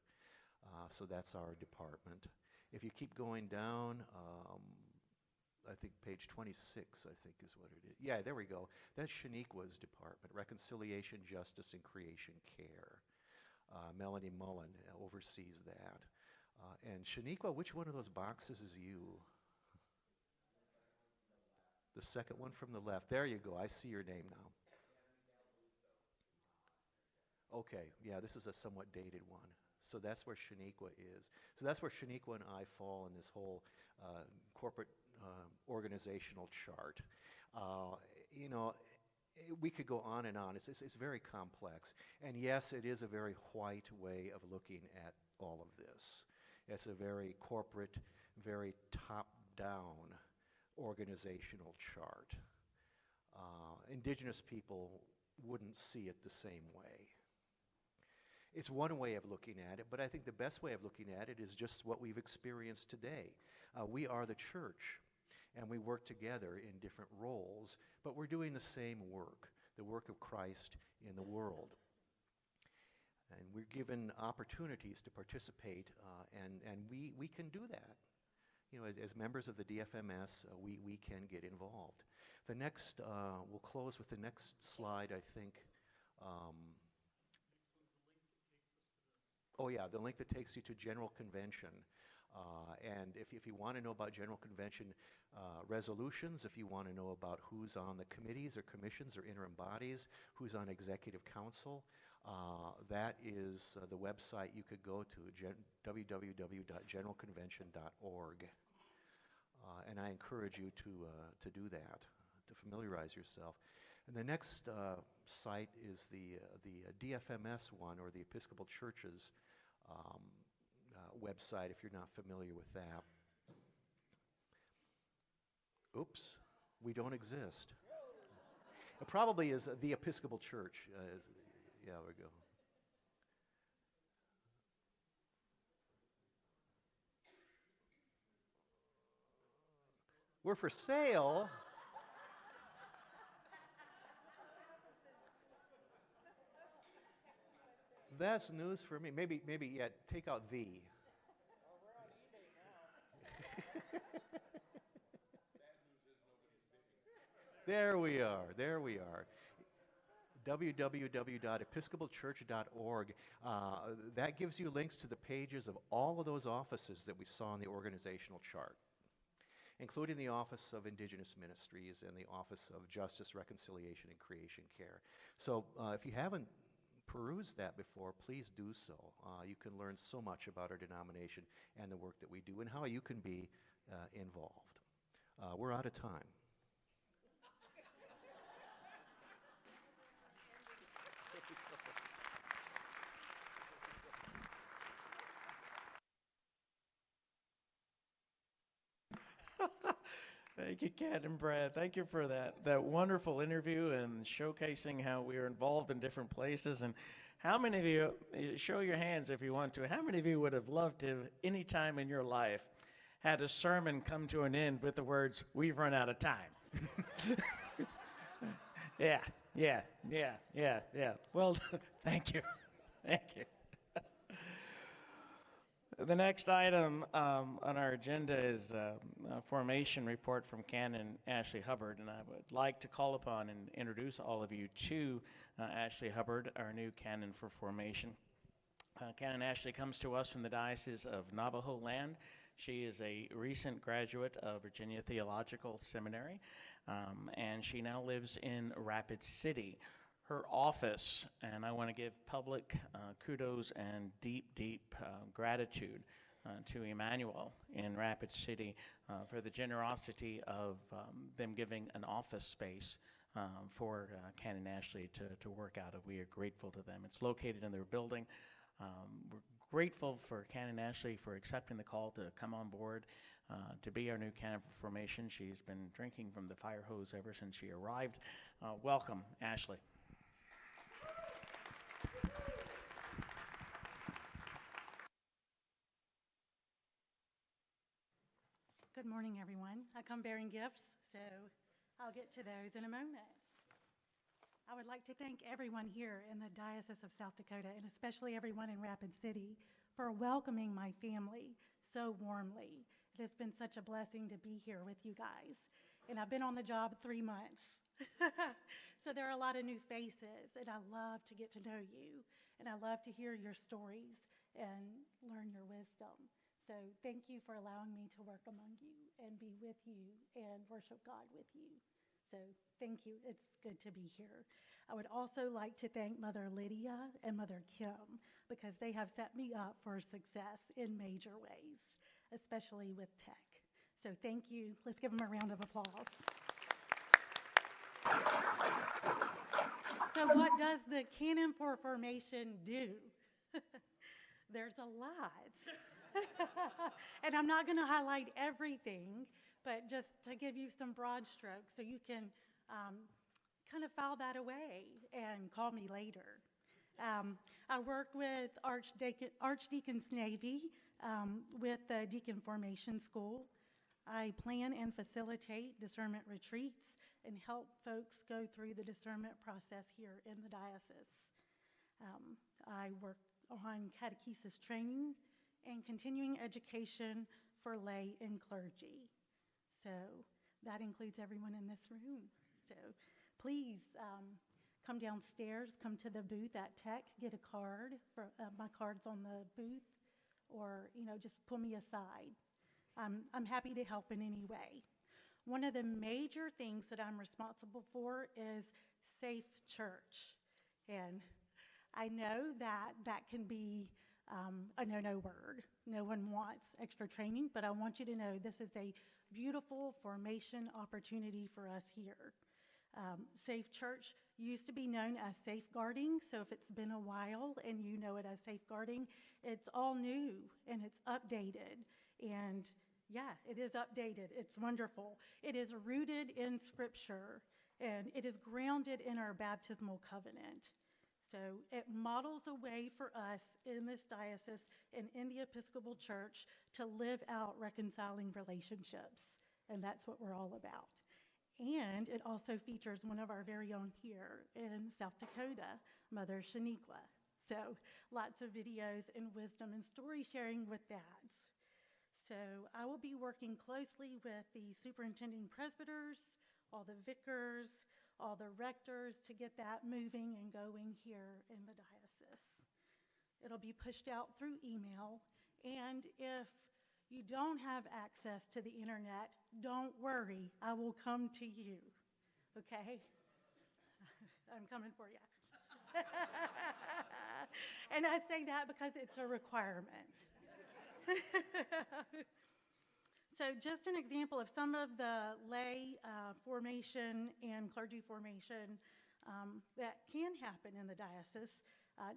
So that's our department. If you keep going down, I think page 26, I think is what it is. Yeah, there we go. That's Shaniqua's department, Reconciliation, Justice, and Creation Care. Melanie Mullen oversees that. And Shaniqua, which one of those boxes is you? The second one from the left. There you go. I see your name now. Okay, yeah, this is a somewhat dated one. So that's where Shaniqua is. So that's where Shaniqua and I fall in this whole corporate organizational chart. You know, we could go on and on. It's very complex. And yes, it is a very white way of looking at all of this. as a very corporate, very top-down organizational chart. Indigenous people wouldn't see it the same way. It's one way of looking at it, but I think the best way of looking at it is just what we've experienced today. We are the church, and we work together in different roles, but we're doing the same work, the work of Christ in the world. And we're given opportunities to participate, and we can do that. You know, as members of the DFMS, we can get involved. The next, we'll close with the next slide, I think. Oh yeah, the link that takes you to General Convention. And if you want to know about General Convention resolutions, if you want to know about who's on the committees or commissions or interim bodies, who's on executive council, that is the website you could go to, www.generalconvention.org. And I encourage you to do that, to familiarize yourself. And the next site is the DFMS one, or the Episcopal Church's website, if you're not familiar with that. Oops, we don't exist. It probably is the Episcopal Church. Yeah, there we go. We're for sale. That's news for me. Maybe, yeah, take out the. There we are. www.episcopalchurch.org. That gives you links to the pages of all of those offices that we saw in the organizational chart, including the Office of Indigenous Ministries and the Office of Justice, Reconciliation, and Creation Care. So if you haven't perused that before, please do so. You can learn so much about our denomination and the work that we do and how you can be involved. We're out of time. Thank you, Kat and Brad. Thank you for that wonderful interview and showcasing how we are involved in different places. And how many of you, show your hands if you want to, how many of you would have loved to, any time in your life, had a sermon come to an end with the words, "We've run out of time"? Yeah. Well, thank you. Thank you. The next item on our agenda is a formation report from Canon Ashley Hubbard, and I would like to call upon and introduce all of you to Ashley Hubbard, our new canon for formation. Canon Ashley comes to us from the Diocese of Navajo Land. She is a recent graduate of Virginia Theological Seminary, and she now lives in Rapid City. Her office, and I want to give public kudos and deep gratitude to Emmanuel in Rapid City for the generosity of them giving an office space for Canon Ashley to work out of. We are grateful to them. It's located in their building. We're grateful for Canon Ashley for accepting the call to come on board to be our new canon for formation. She's been drinking from the fire hose ever since she arrived. Welcome, Ashley. Good morning, everyone. I come bearing gifts, so I'll get to those in a moment. I would like to thank everyone here in the Diocese of South Dakota, and especially everyone in Rapid City, for welcoming my family so warmly. It has been such a blessing to be here with you guys. And I've been on the job 3 months. So there are a lot of new faces, and I love to get to know you, and I love to hear your stories and learn your wisdom. So thank you for allowing me to work among you and be with you and worship God with you. So thank you. It's good to be here. I would also like to thank Mother Lydia and Mother Kim because they have set me up for success in major ways, especially with tech. So thank you. Let's give them a round of applause. So what does the Canon for Formation do? There's a lot. And I'm not going to highlight everything, but just to give you some broad strokes so you can kind of file that away and call me later. I work with Archdeacon's Navy with the Deacon Formation School. I plan and facilitate discernment retreats and help folks go through the discernment process here in the diocese. I work on catechesis training and continuing education for lay and clergy. So that includes everyone in this room. So please come downstairs, come to the booth at Tech, get a card. My card's on the booth, or just pull me aside. I'm happy to help in any way. One of the major things that I'm responsible for is safe church. And I know that can be a no-no word. No one wants extra training, but I want you to know this is a beautiful formation opportunity for us here. Safe church used to be known as safeguarding, so if it's been a while and you know it as safeguarding, it's all new and it's updated. And yeah, it is updated. It's wonderful. It is rooted in Scripture, and it is grounded in our baptismal covenant. So it models a way for us in this diocese and in the Episcopal Church to live out reconciling relationships, and that's what we're all about. And it also features one of our very own here in South Dakota, Mother Shaniqua. So lots of videos and wisdom and story sharing with that. So I will be working closely with the superintending presbyters, all the vicars, all the rectors to get that moving and going here in the diocese. It'll be pushed out through email, and if you don't have access to the internet, don't worry, I will come to you, okay? I'm coming for you. And I say that because it's a requirement. So just an example of some of the lay formation and clergy formation that can happen in the diocese.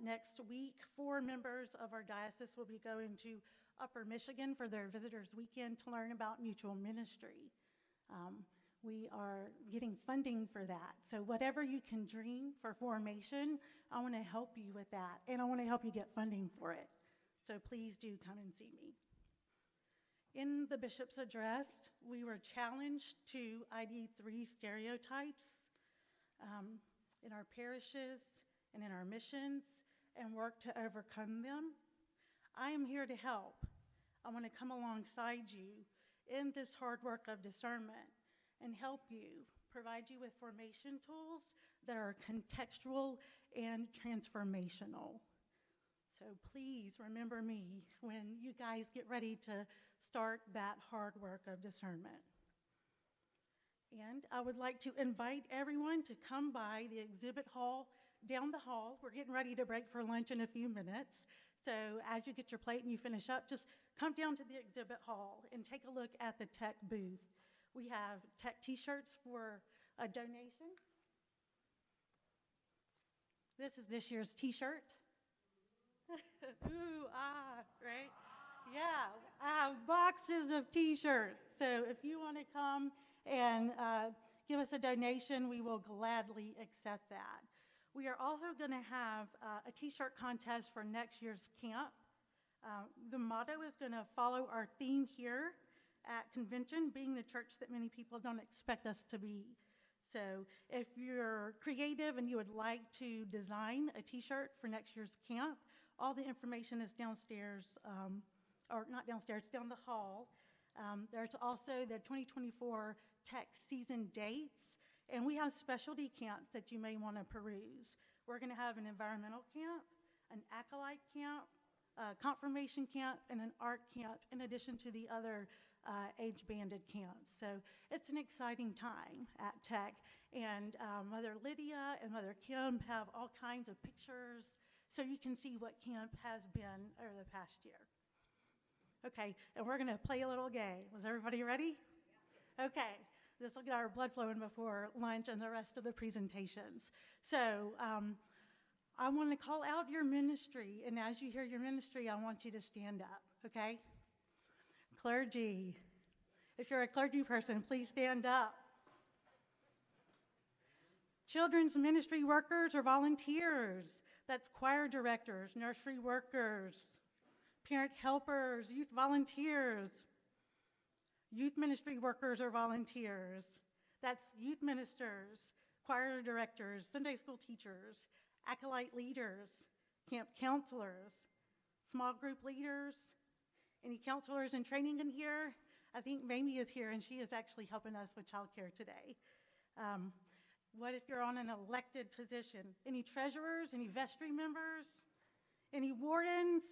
Next week, 4 members of our diocese will be going to Upper Michigan for their Visitors Weekend to learn about mutual ministry. We are getting funding for that. So whatever you can dream for formation, I want to help you with that, and I want to help you get funding for it. So please do come and see me. In the bishop's address, we were challenged to ID 3 stereotypes in our parishes and in our missions and work to overcome them. I am here to help. I want to come alongside you in this hard work of discernment and help you, provide you with formation tools that are contextual and transformational. So please remember me when you guys get ready to start that hard work of discernment. And I would like to invite everyone to come by the exhibit hall down the hall. We're getting ready to break for lunch in a few minutes. So as you get your plate and you finish up, just come down to the exhibit hall and take a look at the Tech booth. We have Tech t-shirts for a donation. This is this year's t-shirt. Ooh, right? Yeah, I have boxes of t-shirts. So if you want to come and give us a donation, we will gladly accept that. We are also going to have a t-shirt contest for next year's camp. The motto is going to follow our theme here at convention, being the church that many people don't expect us to be. So if you're creative and you would like to design a t-shirt for next year's camp, all the information is downstairs, or not downstairs, down the hall. There's also the 2024 Tech season dates, and we have specialty camps that you may want to peruse. We're going to have an environmental camp, an acolyte camp, a confirmation camp, and an art camp, in addition to the other age-banded camps. So it's an exciting time at Tech, and Mother Lydia and Mother Kim have all kinds of pictures, so you can see what camp has been over the past year. Okay, and we're going to play a little game. Was everybody ready? Yeah. Okay, this will get our blood flowing before lunch and the rest of the presentations. So I want to call out your ministry, and as you hear your ministry, I want you to stand up, okay? Clergy. If you're a clergy person, please stand up. Children's ministry workers or volunteers. That's choir directors, nursery workers, parent helpers, youth volunteers. Youth ministry workers or volunteers. That's youth ministers, choir directors, Sunday school teachers, acolyte leaders, camp counselors, small group leaders. Any counselors in training in here? I think Mamie is here, and she is actually helping us with childcare today. What if you're on an elected position? Any treasurers, any vestry members, any wardens?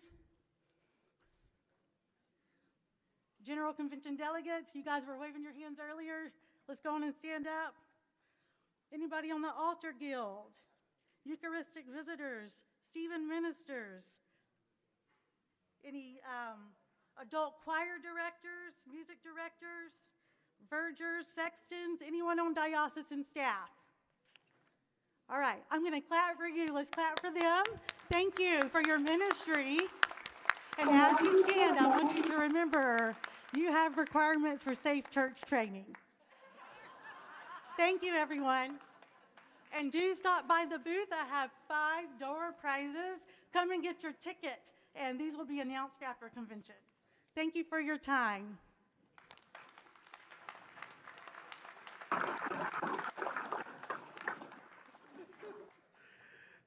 General Convention delegates, you guys were waving your hands earlier. Let's go on and stand up. Anybody on the altar guild? Eucharistic visitors, Stephen ministers. Any adult choir directors, music directors, vergers, sextons, anyone on diocesan staff? All right, I'm going to clap for you. Let's clap for them. Thank you for your ministry. And as you stand, I want you to remember you have requirements for safe church training. Thank you, everyone. And do stop by the booth. I have 5 door prizes. Come and get your ticket, and these will be announced after convention. Thank you for your time.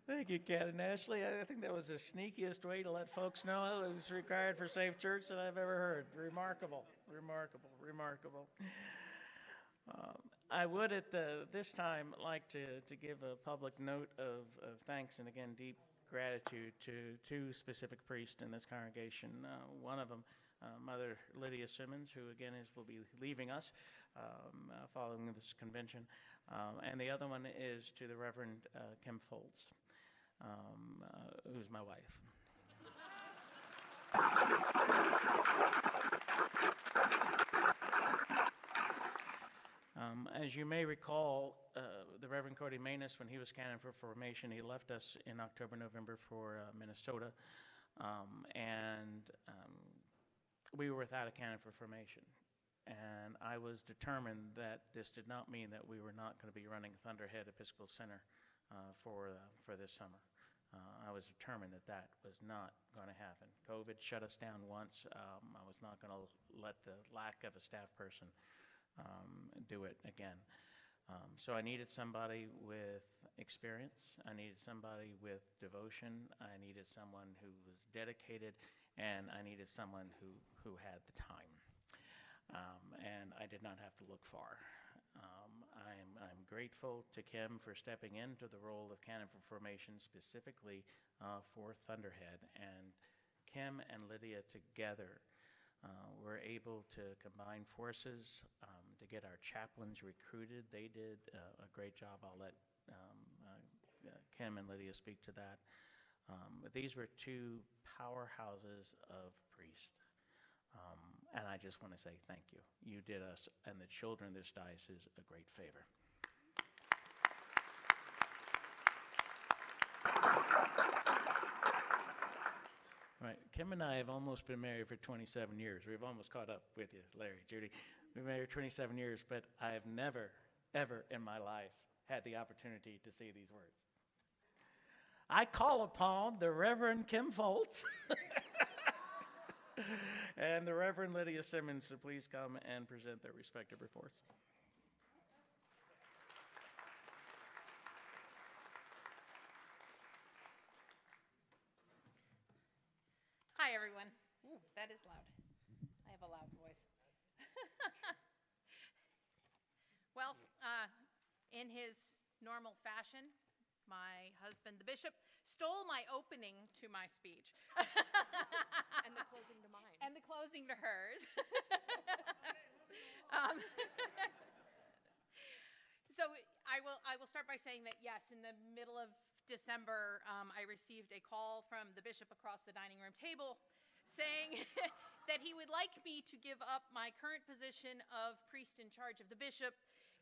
Thank you, Kat and Ashley. I think that was the sneakiest way to let folks know it was required for safe church that I've ever heard. Remarkable, remarkable, remarkable. I would at this time like to give a public note of thanks and again deep gratitude to 2 specific priests in this congregation. One of them, Mother Lydia Simmons, who again will be leaving us following this convention, and the other one is to the Reverend Kim Foltz, who's my wife. As you may recall, the Reverend Cody Manus, when he was canon for formation, he left us in October, November for Minnesota, and we were without a canon for formation. And I was determined that this did not mean that we were not going to be running Thunderhead Episcopal Center for this summer. I was determined that that was not going to happen. COVID shut us down once. I was not going to let the lack of a staff person do it again. So I needed somebody with experience. I needed somebody with devotion. I needed someone who was dedicated, and I needed someone who had the time. And I did not have to look far. I'm grateful to Kim for stepping into the role of canon for formation specifically for Thunderhead. And Kim and Lydia together were able to combine forces to get our chaplains recruited. They did a great job. I'll let Kim and Lydia speak to that. But these were 2 powerhouses of priests. And I just want to say thank you. You did us and the children of this diocese a great favor. Right. Kim and I have almost been married for 27 years. We've almost caught up with you, Larry, Judy. We've been married 27 years, but I have never, ever in my life had the opportunity to say these words. I call upon the Reverend Kim Foltz and the Reverend Lydia Simmons to please come and present their respective reports. Hi, everyone. Ooh, that is loud. I have a loud voice. Well, in his normal fashion, my husband, the bishop, stole my opening to my speech. And the closing to mine. And the closing to hers. So I will start by saying that, yes, in the middle of December, I received a call from the bishop across the dining room table saying that he would like me to give up my current position of priest in charge of the bishop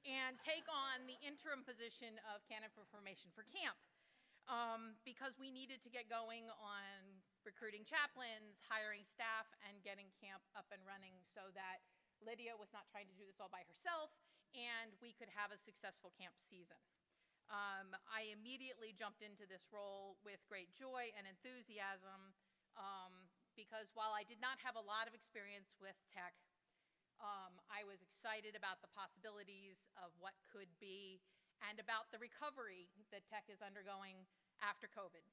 and take on the interim position of canon for formation for camp. because we needed to get going on recruiting chaplains, hiring staff, and getting camp up and running so that Lydia was not trying to do this all by herself, and we could have a successful camp season. I immediately jumped into this role with great joy and enthusiasm because while I did not have a lot of experience with tech, I was excited about the possibilities of what could be and about the recovery that tech is undergoing after COVID.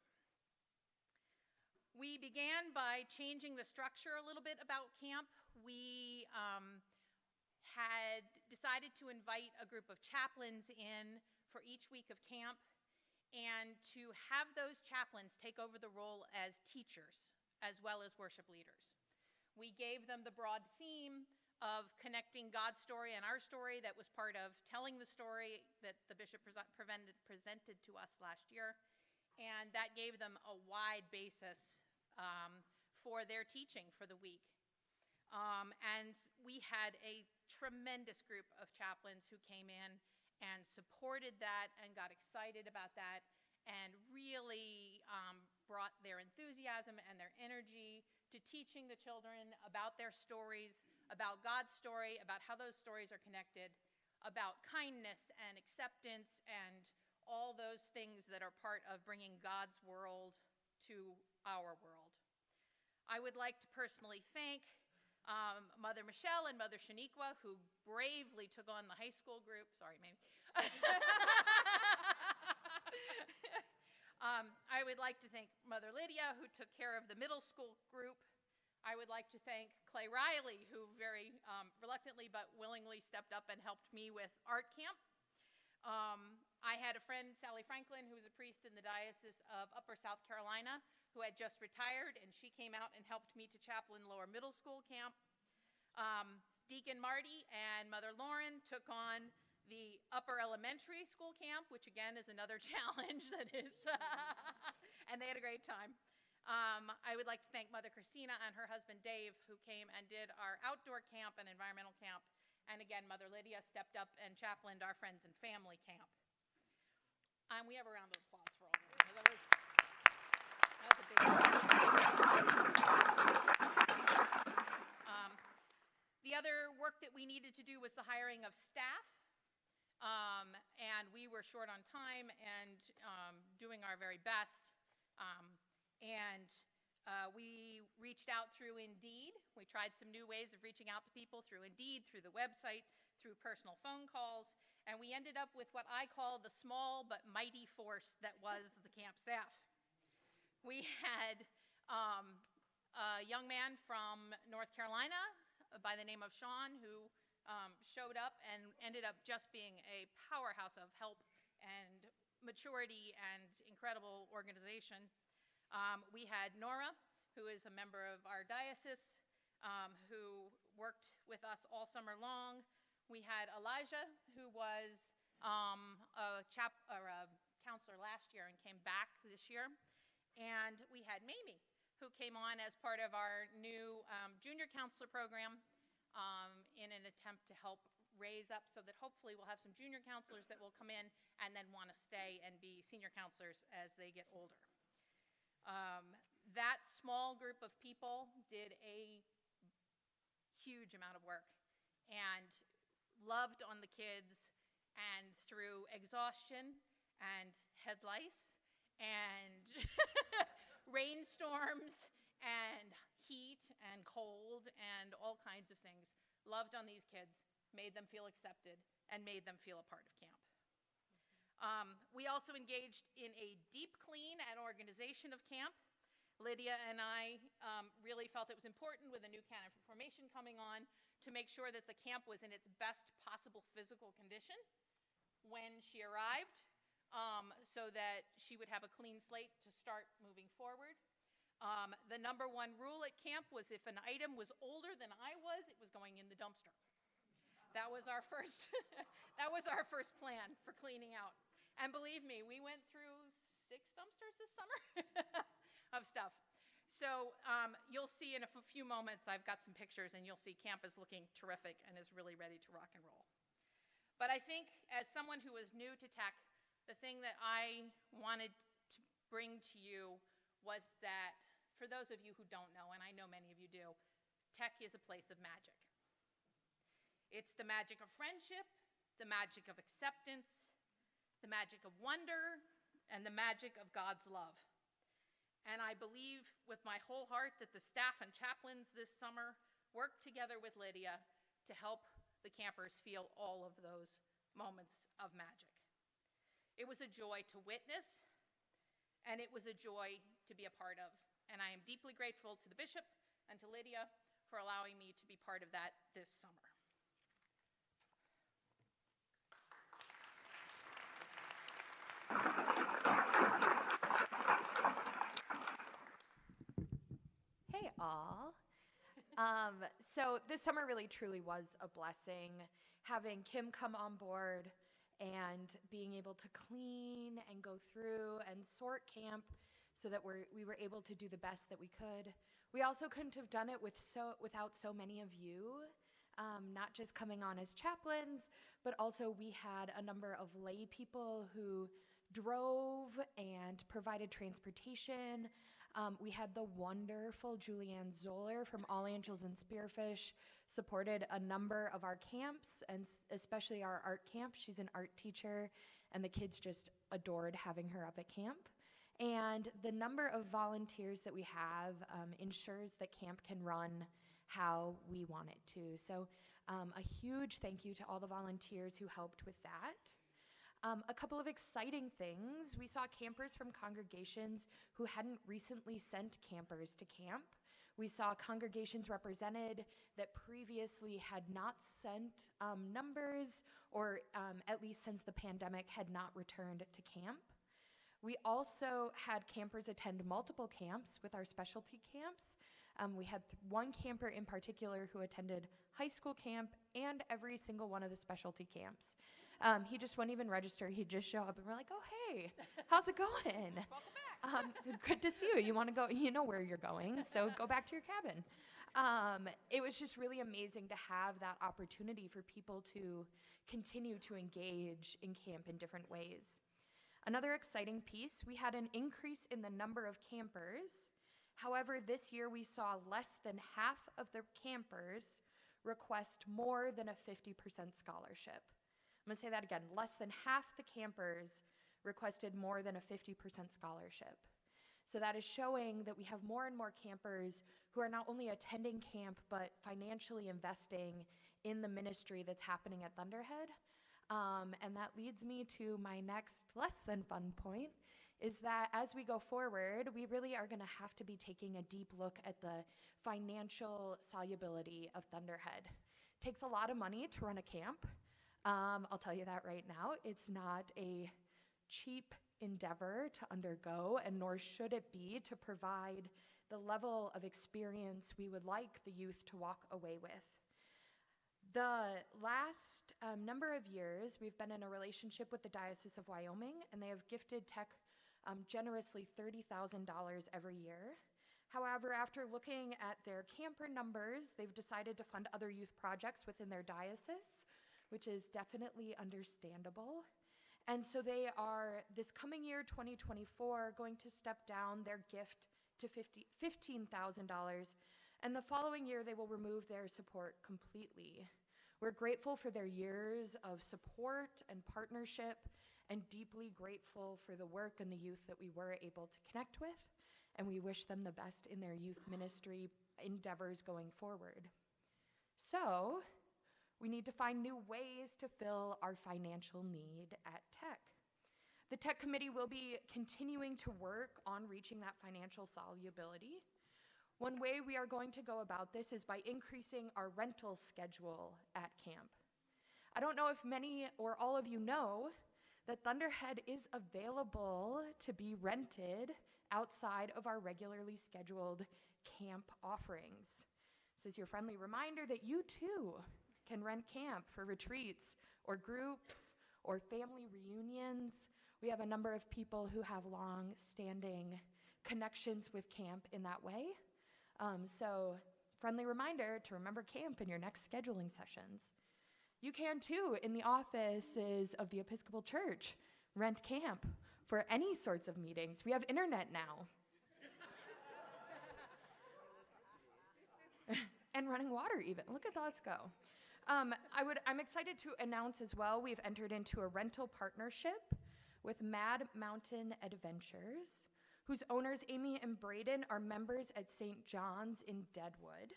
We began by changing the structure a little bit about camp. We had decided to invite a group of chaplains in for each week of camp and to have those chaplains take over the role as teachers as well as worship leaders. We gave them the broad theme of connecting God's story and our story that was part of telling the story that the bishop presented to us last year, and that gave them a wide basis for their teaching for the week. And we had a tremendous group of chaplains who came in and supported that and got excited about that and really brought their enthusiasm and their energy to teaching the children about their stories, about God's story, about how those stories are connected, about kindness and acceptance and all those things that are part of bringing God's world to our world. I would like to personally thank Mother Michelle and Mother Shaniqua, who bravely took on the high school group. Sorry, Mamie. I would like to thank Mother Lydia, who took care of the middle school group. I would like to thank Clay Riley, who very reluctantly but willingly stepped up and helped me with art camp. I had a friend, Sally Franklin, who was a priest in the Diocese of Upper South Carolina, who had just retired, and she came out and helped me to chaplain Lower Middle School camp. Deacon Marty and Mother Lauren took on the Upper Elementary School camp, which again is another challenge that is, and they had a great time. I would like to thank Mother Christina and her husband Dave, who came and did our outdoor camp and environmental camp. And again, Mother Lydia stepped up and chaplained our friends and family camp. We have a round of applause for all of them. That was a big The other work that we needed to do was the hiring of staff. And we were short on time and doing our very best. We reached out through Indeed. We tried some new ways of reaching out to people through Indeed, through the website, through personal phone calls, and we ended up with what I call the small but mighty force that was the camp staff. We had a young man from North Carolina by the name of Sean who showed up and ended up just being a powerhouse of help and maturity and incredible organization. We had Nora, who is a member of our diocese, who worked with us all summer long. We had Elijah, who was a counselor last year and came back this year. And we had Mamie, who came on as part of our new junior counselor program in an attempt to help raise up so that hopefully we'll have some junior counselors that will come in and then want to stay and be senior counselors as they get older. That small group of people did a huge amount of work and loved on the kids, and through exhaustion and head lice and rainstorms and heat and cold and all kinds of things, loved on these kids, made them feel accepted, and made them feel a part of camp. We also engaged in a deep clean and organization of camp. Lydia and I really felt it was important with a new canon for formation coming on to make sure that the camp was in its best possible physical condition when she arrived, so that she would have a clean slate to start moving forward. The number one rule at camp was if an item was older than I was, it was going in the dumpster. That was our first, that was our first plan for cleaning out. And believe me, we went through 6 dumpsters this summer of stuff. So you'll see in a few moments, I've got some pictures, and you'll see camp is looking terrific and is really ready to rock and roll. But I think as someone who was new to tech, the thing that I wanted to bring to you was that, for those of you who don't know, and I know many of you do, Tech is a place of magic. It's the magic of friendship, the magic of acceptance, the magic of wonder, and the magic of God's love. And I believe with my whole heart that the staff and chaplains this summer worked together with Lydia to help the campers feel all of those moments of magic. It was a joy to witness, and it was a joy to be a part of. And I am deeply grateful to the bishop and to Lydia for allowing me to be part of that this summer. Hey, all. So this summer really truly was a blessing. Having Kim come on board and being able to clean and go through and sort camp so that we were able to do the best that we could. We also couldn't have done it without so many of you, not just coming on as chaplains, but also we had a number of lay people who drove and provided transportation. We had the wonderful Julianne Zoller from All Angels and Spearfish supported a number of our camps, and especially our art camp. She's an art teacher, and the kids just adored having her up at camp. And the number of volunteers that we have ensures that camp can run how we want it to. So a huge thank you to all the volunteers who helped with that. A couple of exciting things. We saw campers from congregations who hadn't recently sent campers to camp. We saw congregations represented that previously had not sent numbers, or at least since the pandemic had not returned to camp. We also had campers attend multiple camps with our specialty camps. We had one camper in particular who attended high school camp and every single one of the specialty camps. He just wouldn't even register. He'd just show up and we're like, oh, hey, how's it going? Welcome back. Good to see you. You want to go, you know where you're going, so go back to your cabin. It was just really amazing to have that opportunity for people to continue to engage in camp in different ways. Another exciting piece, we had an increase in the number of campers. However, this year we saw less than half of the campers request more than a 50% scholarship. I'm gonna say that again, less than half the campers requested more than a 50% scholarship. So that is showing that we have more and more campers who are not only attending camp, but financially investing in the ministry that's happening at Thunderhead. And that leads me to my next less than fun point, is that as we go forward, we really are gonna have to be taking a deep look at the financial solubility of Thunderhead. It takes a lot of money to run a camp. I'll tell you that right now. It's not a cheap endeavor to undergo, and nor should it be to provide the level of experience we would like the youth to walk away with. The last number of years, we've been in a relationship with the Diocese of Wyoming, and they have gifted Tech generously $30,000 every year. However, after looking at their camper numbers, they've decided to fund other youth projects within their diocese, which is definitely understandable. And so they are, this coming year, 2024, going to step down their gift to $15,000, and the following year they will remove their support completely. We're grateful for their years of support and partnership, and deeply grateful for the work and the youth that we were able to connect with, and we wish them the best in their youth ministry endeavors going forward. So, we need to find new ways to fill our financial need at Tech. The Tech Committee will be continuing to work on reaching that financial solubility. One way we are going to go about this is by increasing our rental schedule at camp. I don't know if many or all of you know that Thunderhead is available to be rented outside of our regularly scheduled camp offerings. This is your friendly reminder that you too can rent camp for retreats or groups or family reunions. We have a number of people who have long-standing connections with camp in that way. So friendly reminder to remember camp in your next scheduling sessions. You can too, in the offices of the Episcopal Church, rent camp for any sorts of meetings. We have internet now. And running water even. Look at us go. I'm excited to announce as well, we've entered into a rental partnership with Mad Mountain Adventures, whose owners, Amy and Braden, are members at St. John's in Deadwood,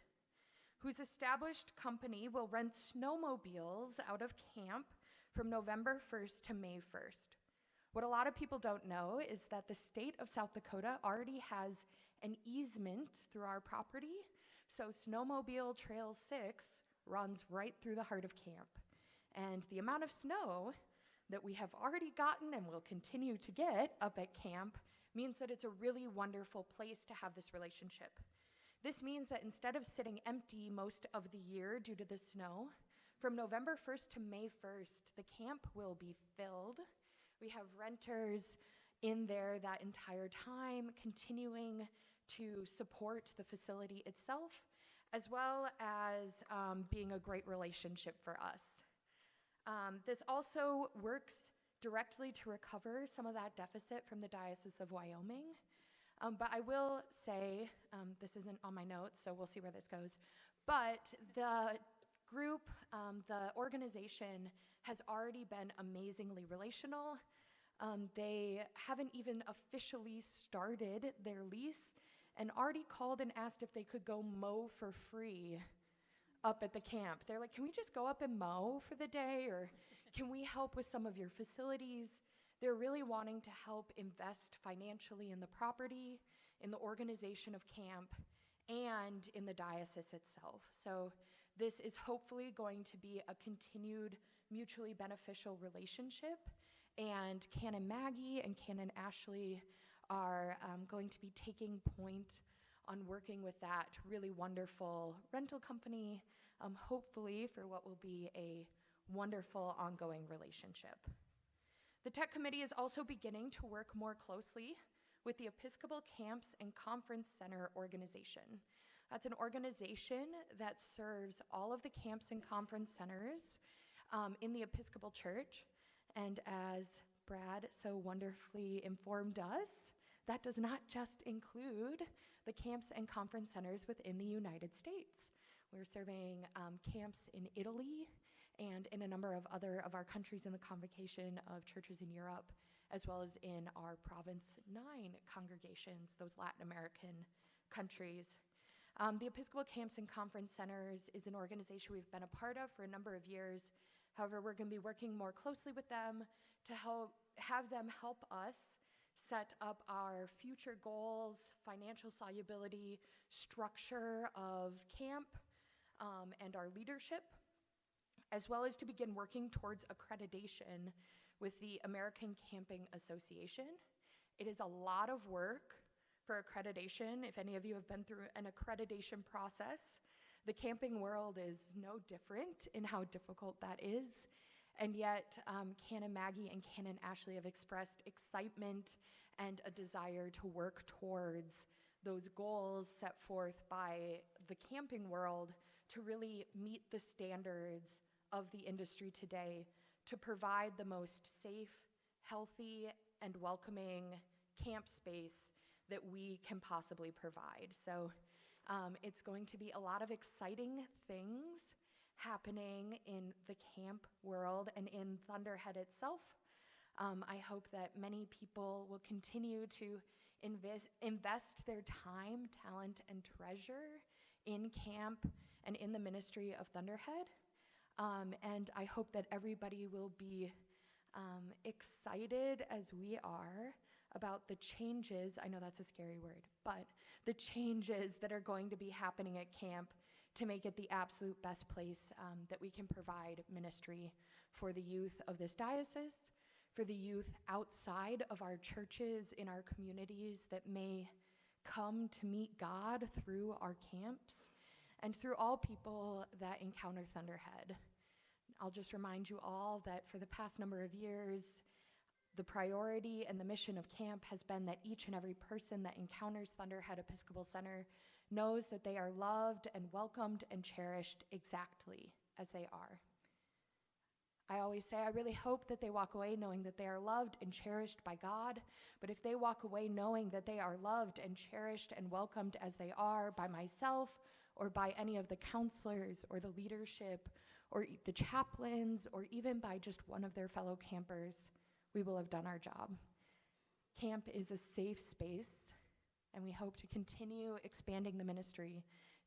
whose established company will rent snowmobiles out of camp from November 1st to May 1st. What a lot of people don't know is that the state of South Dakota already has an easement through our property, so Snowmobile Trail 6 runs right through the heart of camp. And the amount of snow that we have already gotten and will continue to get up at camp means that it's a really wonderful place to have this relationship. This means that instead of sitting empty most of the year due to the snow, from November 1st to May 1st, the camp will be filled. We have renters in there that entire time, continuing to support the facility itself, as well as being a great relationship for us. This also works directly to recover some of that deficit from the Diocese of Wyoming. But I will say, this isn't on my notes, so we'll see where this goes, but the group, the organization has already been amazingly relational. They haven't even officially started their lease and already called and asked if they could go mow for free up at the camp. They're like, can we just go up and mow for the day, or can we help with some of your facilities? They're really wanting to help invest financially in the property, in the organization of camp, and in the diocese itself. So this is hopefully going to be a continued mutually beneficial relationship, and Canon Maggie and Canon Ashley are going to be taking point on working with that really wonderful rental company, hopefully for what will be a wonderful ongoing relationship. The Tech Committee is also beginning to work more closely with the Episcopal Camps and Conference Center organization. That's an organization that serves all of the camps and conference centers in the Episcopal Church. And as Brad so wonderfully informed us, that does not just include the camps and conference centers within the United States. We're serving camps in Italy and in a number of other of our countries in the Convocation of Churches in Europe, as well as in our Province 9 congregations, those Latin American countries. The Episcopal Camps and Conference Centers is an organization we've been a part of for a number of years. However, we're going to be working more closely with them to have them help us set up our future goals, financial solubility, structure of camp, and our leadership, as well as to begin working towards accreditation with the American Camping Association. It is a lot of work for accreditation. If any of you have been through an accreditation process, the camping world is no different in how difficult that is. And yet, Canon Maggie and Canon Ashley have expressed excitement and a desire to work towards those goals set forth by the camping world to really meet the standards of the industry today, to provide the most safe, healthy, and welcoming camp space that we can possibly provide. So it's going to be a lot of exciting things happening in the camp world and in Thunderhead itself. I hope that many people will continue to invest their time, talent, and treasure in camp and in the ministry of Thunderhead. And I hope that everybody will be excited as we are about the changes, I know that's a scary word, but the changes that are going to be happening at camp to make it the absolute best place that we can provide ministry for the youth of this diocese, for the youth outside of our churches, in our communities that may come to meet God through our camps, and through all people that encounter Thunderhead. I'll just remind you all that for the past number of years, the priority and the mission of camp has been that each and every person that encounters Thunderhead Episcopal Center knows that they are loved and welcomed and cherished exactly as they are. I always say I really hope that they walk away knowing that they are loved and cherished by God. But if they walk away knowing that they are loved and cherished and welcomed as they are by myself or by any of the counselors or the leadership or the chaplains or even by just one of their fellow campers, we will have done our job. Camp is a safe space, and we hope to continue expanding the ministry,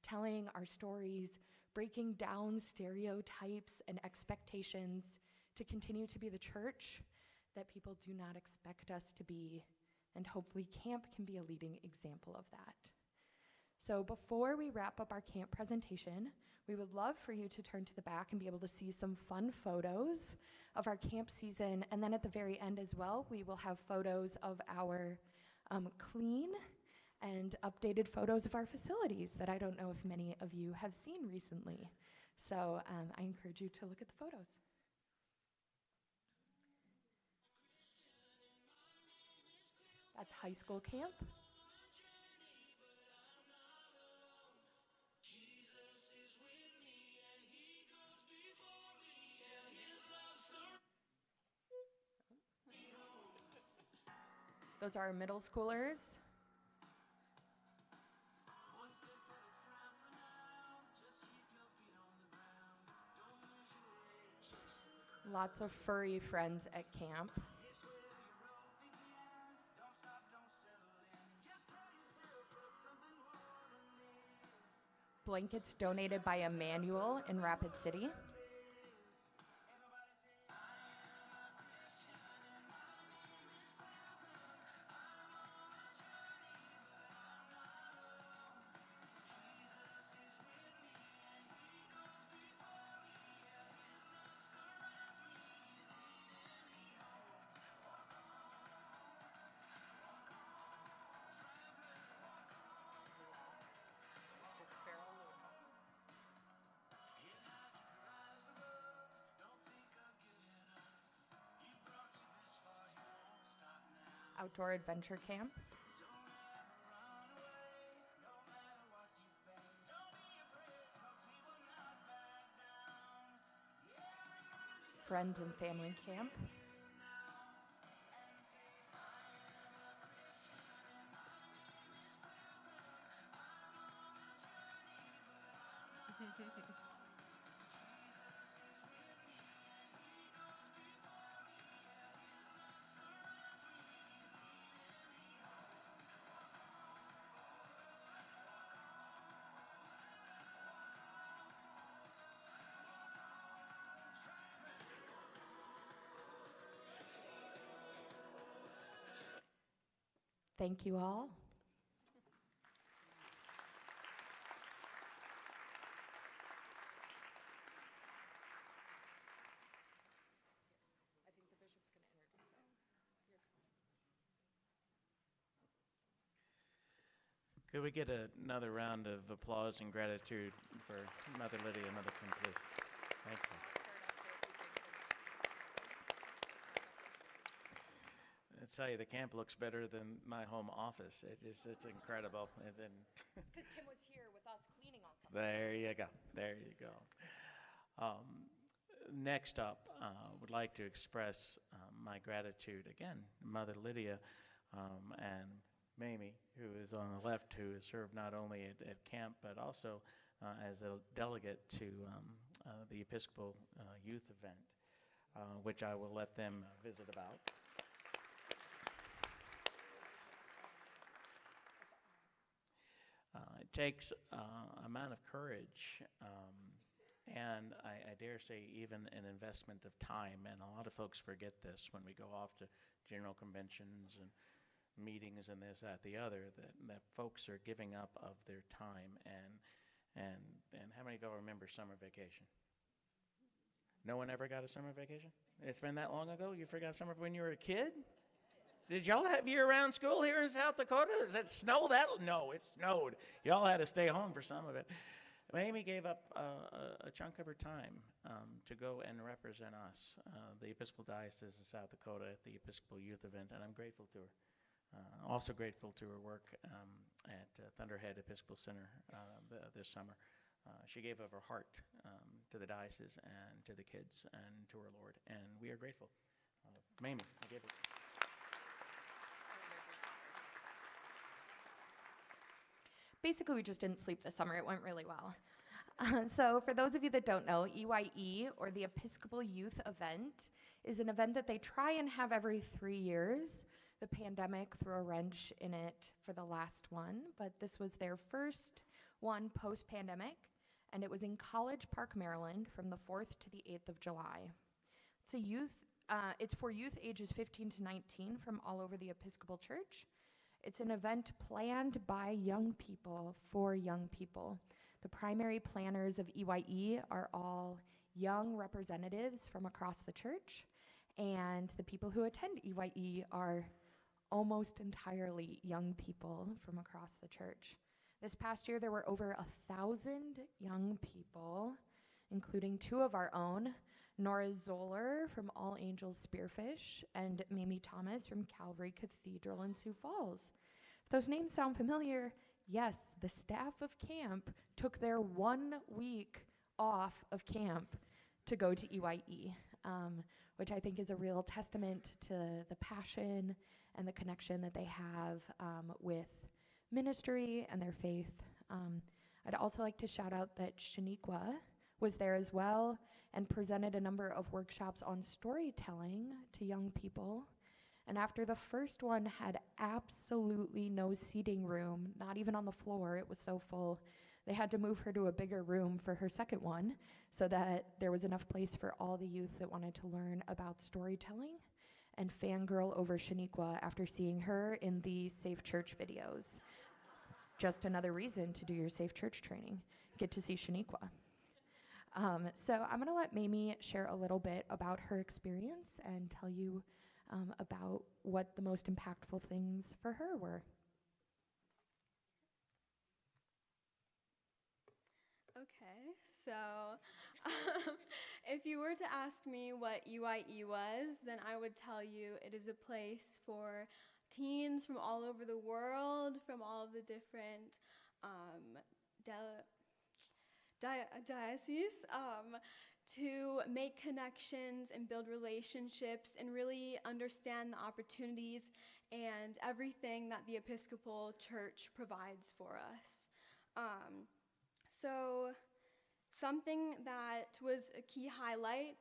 telling our stories, breaking down stereotypes and expectations to continue to be the church that people do not expect us to be, and hopefully camp can be a leading example of that. So before we wrap up our camp presentation, we would love for you to turn to the back and be able to see some fun photos of our camp season, and then at the very end as well, we will have photos of our clean and updated photos of our facilities that I don't know if many of you have seen recently. So I encourage you to look at the photos. That's high school camp. Those are our middle schoolers. Lots of furry friends at camp. Blankets donated by Emmanuel in Rapid City. Outdoor adventure camp. Friends and family camp. Thank you all. Could we get another round of applause and gratitude for Mother Lydia, Mother Kim, please? Thank you. I tell you, the camp looks better than my home office. It's incredible. It's because Kim was here with us cleaning all summer. There you go. There you go. Next up, would like to express my gratitude again, Mother Lydia and Mamie, who is on the left, who has served not only at camp but also as a delegate to the Episcopal Youth event, which I will let them visit about. It takes an amount of courage and I dare say even an investment of time, and a lot of folks forget this when we go off to general conventions and meetings and this, that, the other, that folks are giving up of their time. And how many of y'all remember summer vacation? No one ever got a summer vacation? It's been that long ago? You forgot summer when you were a kid? Did y'all have year-round school here in South Dakota? Does it snow that? No, it snowed. Y'all had to stay home for some of it. Amy gave up a chunk of her time to go and represent us, the Episcopal Diocese of South Dakota, at the Episcopal Youth event, and I'm grateful to her. Also grateful to her work at Thunderhead Episcopal Center this summer. She gave of her heart to the diocese and to the kids and to our Lord, and we are grateful. Mamie, I gave it. Basically, we just didn't sleep this summer. It went really well. So for those of you that don't know, EYE, or the Episcopal Youth Event, is an event that they try and have every 3 years. The pandemic threw a wrench in it for the last one, but this was their first one post-pandemic, and it was in College Park, Maryland, from the 4th to the 8th of July. It's for youth ages 15 to 19 from all over the Episcopal Church. It's an event planned by young people for young people. The primary planners of EYE are all young representatives from across the church, and the people who attend EYE are almost entirely young people from across the church. This past year, there were over 1,000 young people, including 2 of our own, Nora Zoller from All Angels Spearfish and Mamie Thomas from Calvary Cathedral in Sioux Falls. If those names sound familiar, yes, the staff of camp took their 1 week off of camp to go to EYE, which I think is a real testament to the passion and the connection that they have with ministry and their faith. I'd also like to shout out that Shaniqua was there as well and presented a number of workshops on storytelling to young people. And after the first one had absolutely no seating room, not even on the floor, it was so full, they had to move her to a bigger room for her second one so that there was enough place for all the youth that wanted to learn about storytelling and fangirl over Shaniqua after seeing her in the Safe Church videos. Just another reason to do your Safe Church training. Get to see Shaniqua. So I'm gonna let Mamie share a little bit about her experience and tell you about what the most impactful things for her were. Okay, so if you were to ask me what EYE was, then I would tell you it is a place for teens from all over the world, from all of the different dioceses, to make connections and build relationships and really understand the opportunities and everything that the Episcopal Church provides for us. So something that was a key highlight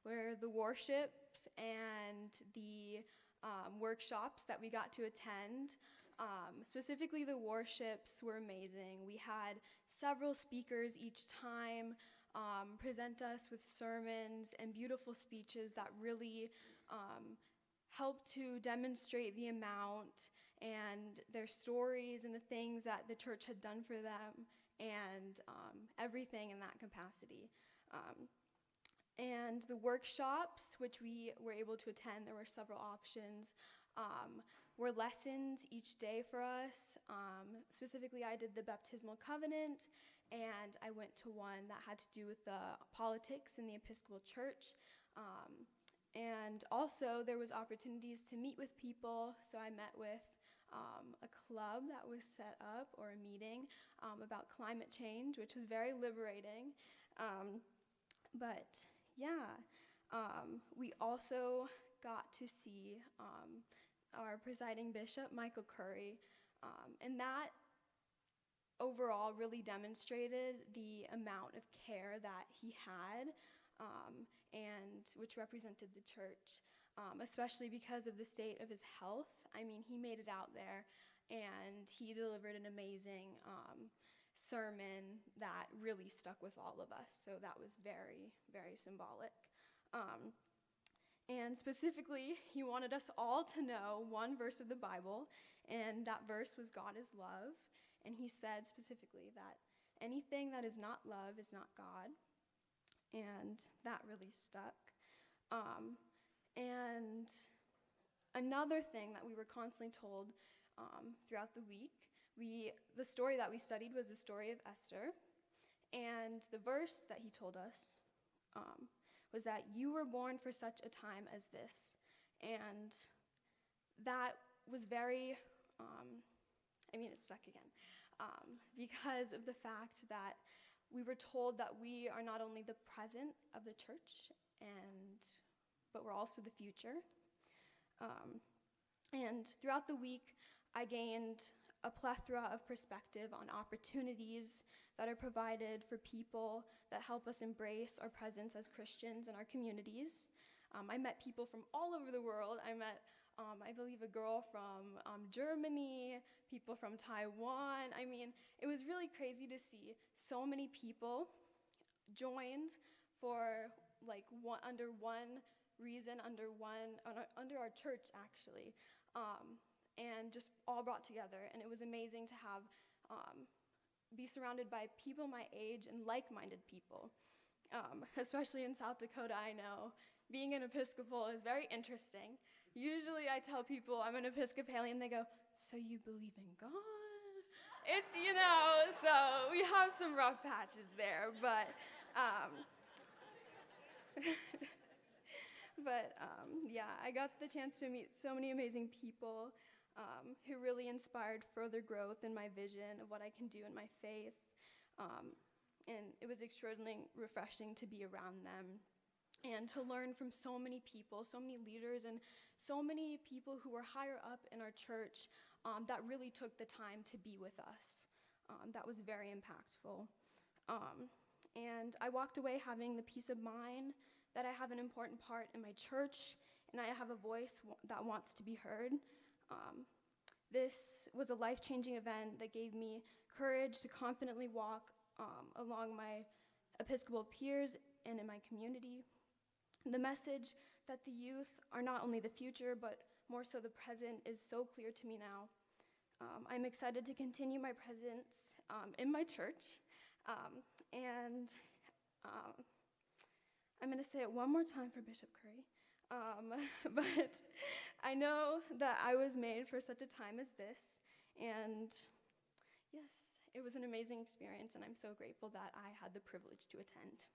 were the worships and the workshops that we got to attend. Specifically, the worships were amazing. We had several speakers each time present us with sermons and beautiful speeches that really helped to demonstrate the amount and their stories and the things that the church had done for them and everything in that capacity. And the workshops, which we were able to attend, there were several options, were lessons each day for us. Specifically, I did the baptismal covenant, and I went to one that had to do with the politics in the Episcopal Church. And also, there was opportunities to meet with people, so I met with a club that was set up, or a meeting, about climate change, which was very liberating. But yeah, we also got to see our presiding bishop, Michael Curry, and that overall really demonstrated the amount of care that he had, and which represented the church, especially because of the state of his health. I mean, he made it out there, and he delivered an amazing sermon that really stuck with all of us, so that was very, very symbolic. And specifically, he wanted us all to know one verse of the Bible, and that verse was God is love. And he said specifically that anything that is not love is not God. And that really stuck. And another thing that we were constantly told throughout the week, the story that we studied was the story of Esther. And the verse that he told us was that you were born for such a time as this. And that was very, it stuck again. because of the fact that we were told that we are not only the present of the church, but we're also the future. And throughout the week, I gained a plethora of perspective on opportunities that are provided for people that help us embrace our presence as Christians in our communities. I met people from all over the world. I met, I believe, a girl from Germany, people from Taiwan. I mean, it was really crazy to see so many people joined for under one reason, under our church actually, and just all brought together. And it was amazing to have be surrounded by people my age and like-minded people, especially in South Dakota. I know being an Episcopal is very interesting. Usually I tell people I'm an Episcopalian, they go, "So you believe in God?" It's, so we have some rough patches there, but yeah, I got the chance to meet so many amazing people who really inspired further growth in my vision of what I can do in my faith, and it was extraordinarily refreshing to be around them and to learn from so many people, so many leaders, and so many people who were higher up in our church that really took the time to be with us. That was very impactful. And I walked away having the peace of mind that I have an important part in my church, and I have a voice that wants to be heard. This was a life-changing event that gave me courage to confidently walk along my Episcopal peers and in my community. The message that the youth are not only the future, but more so the present, is so clear to me now. I'm excited to continue my presence in my church, and I'm going to say it one more time for Bishop Curry, but I know that I was made for such a time as this, and yes, it was an amazing experience, and I'm so grateful that I had the privilege to attend.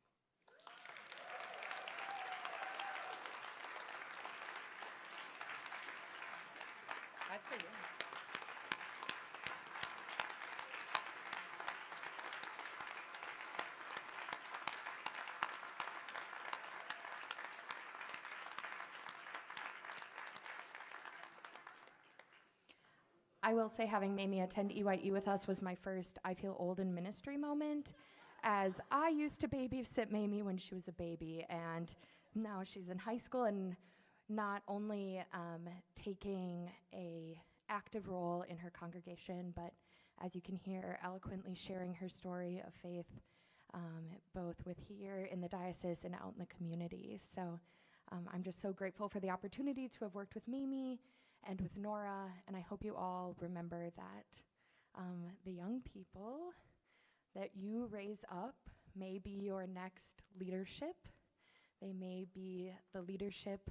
That's for you. I will say having Mamie attend EYE with us was my first I feel old in ministry moment, as I used to babysit Mamie when she was a baby, and now she's in high school and not only taking a active role in her congregation, but as you can hear, eloquently sharing her story of faith, both with here in the diocese and out in the community. So I'm just so grateful for the opportunity to have worked with Mamie and with Nora, and I hope you all remember that the young people that you raise up may be your next leadership. They may be the leadership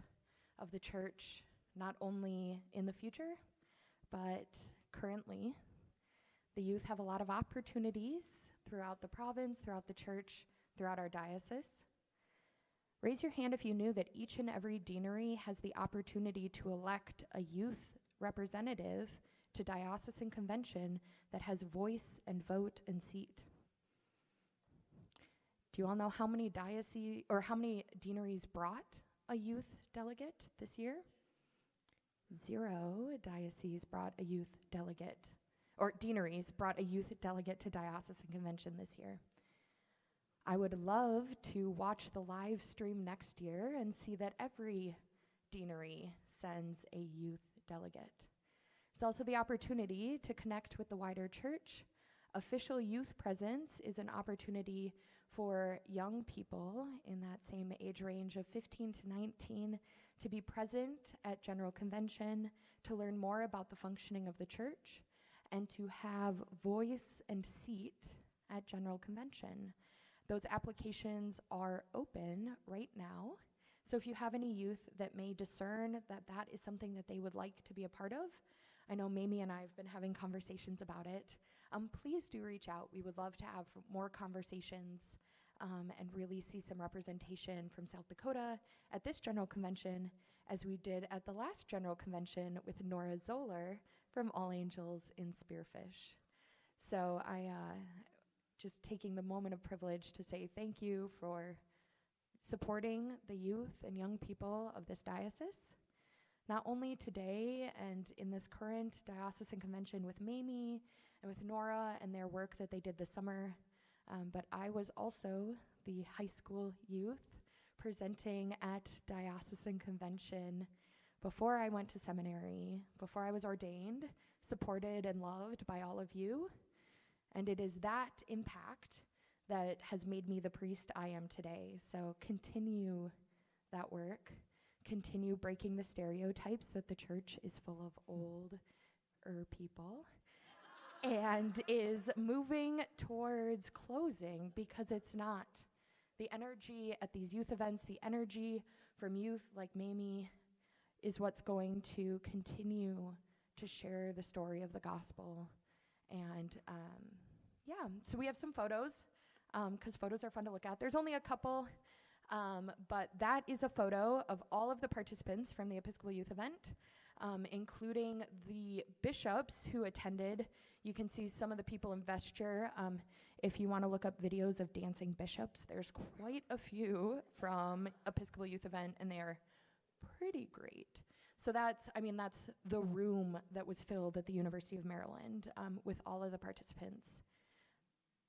of the church, not only in the future, but currently. The youth have a lot of opportunities throughout the province, throughout the church, throughout our diocese. Raise your hand if you knew that each and every deanery has the opportunity to elect a youth representative to diocesan convention that has voice and vote and seat. Do you all know how many how many deaneries brought a youth delegate this year? 0 dioceses brought a youth delegate, or deaneries brought a youth delegate to diocesan convention this year. I would love to watch the live stream next year and see that every deanery sends a youth delegate. There's also the opportunity to connect with the wider church. Official youth presence is an opportunity for young people in that same age range of 15 to 19 to be present at General Convention, to learn more about the functioning of the church, and to have voice and seat at General Convention. Those applications are open right now. So if you have any youth that may discern that that is something that they would like to be a part of, I know Mamie and I have been having conversations about it. Please do reach out. We would love to have more conversations and really see some representation from South Dakota at this General Convention, as we did at the last General Convention with Nora Zoller from All Angels in Spearfish. So I just taking the moment of privilege to say thank you for supporting the youth and young people of this diocese, not only today and in this current diocesan convention with Mamie and with Nora and their work that they did this summer, but I was also the high school youth presenting at diocesan convention before I went to seminary, before I was ordained, supported and loved by all of you. And it is that impact that has made me the priest I am today. So continue that work. Continue breaking the stereotypes that the church is full of older people and is moving towards closing, because it's not. The energy at these youth events, the energy from youth like Mamie, is what's going to continue to share the story of the gospel. And yeah, so we have some photos, because photos are fun to look at. There's only a couple, but that is a photo of all of the participants from the Episcopal Youth event, including the bishops who attended. You can see some of the people in vesture. If you want to look up videos of dancing bishops, there's quite a few from Episcopal Youth event, and they are pretty great. So that's the room that was filled at the University of Maryland with all of the participants.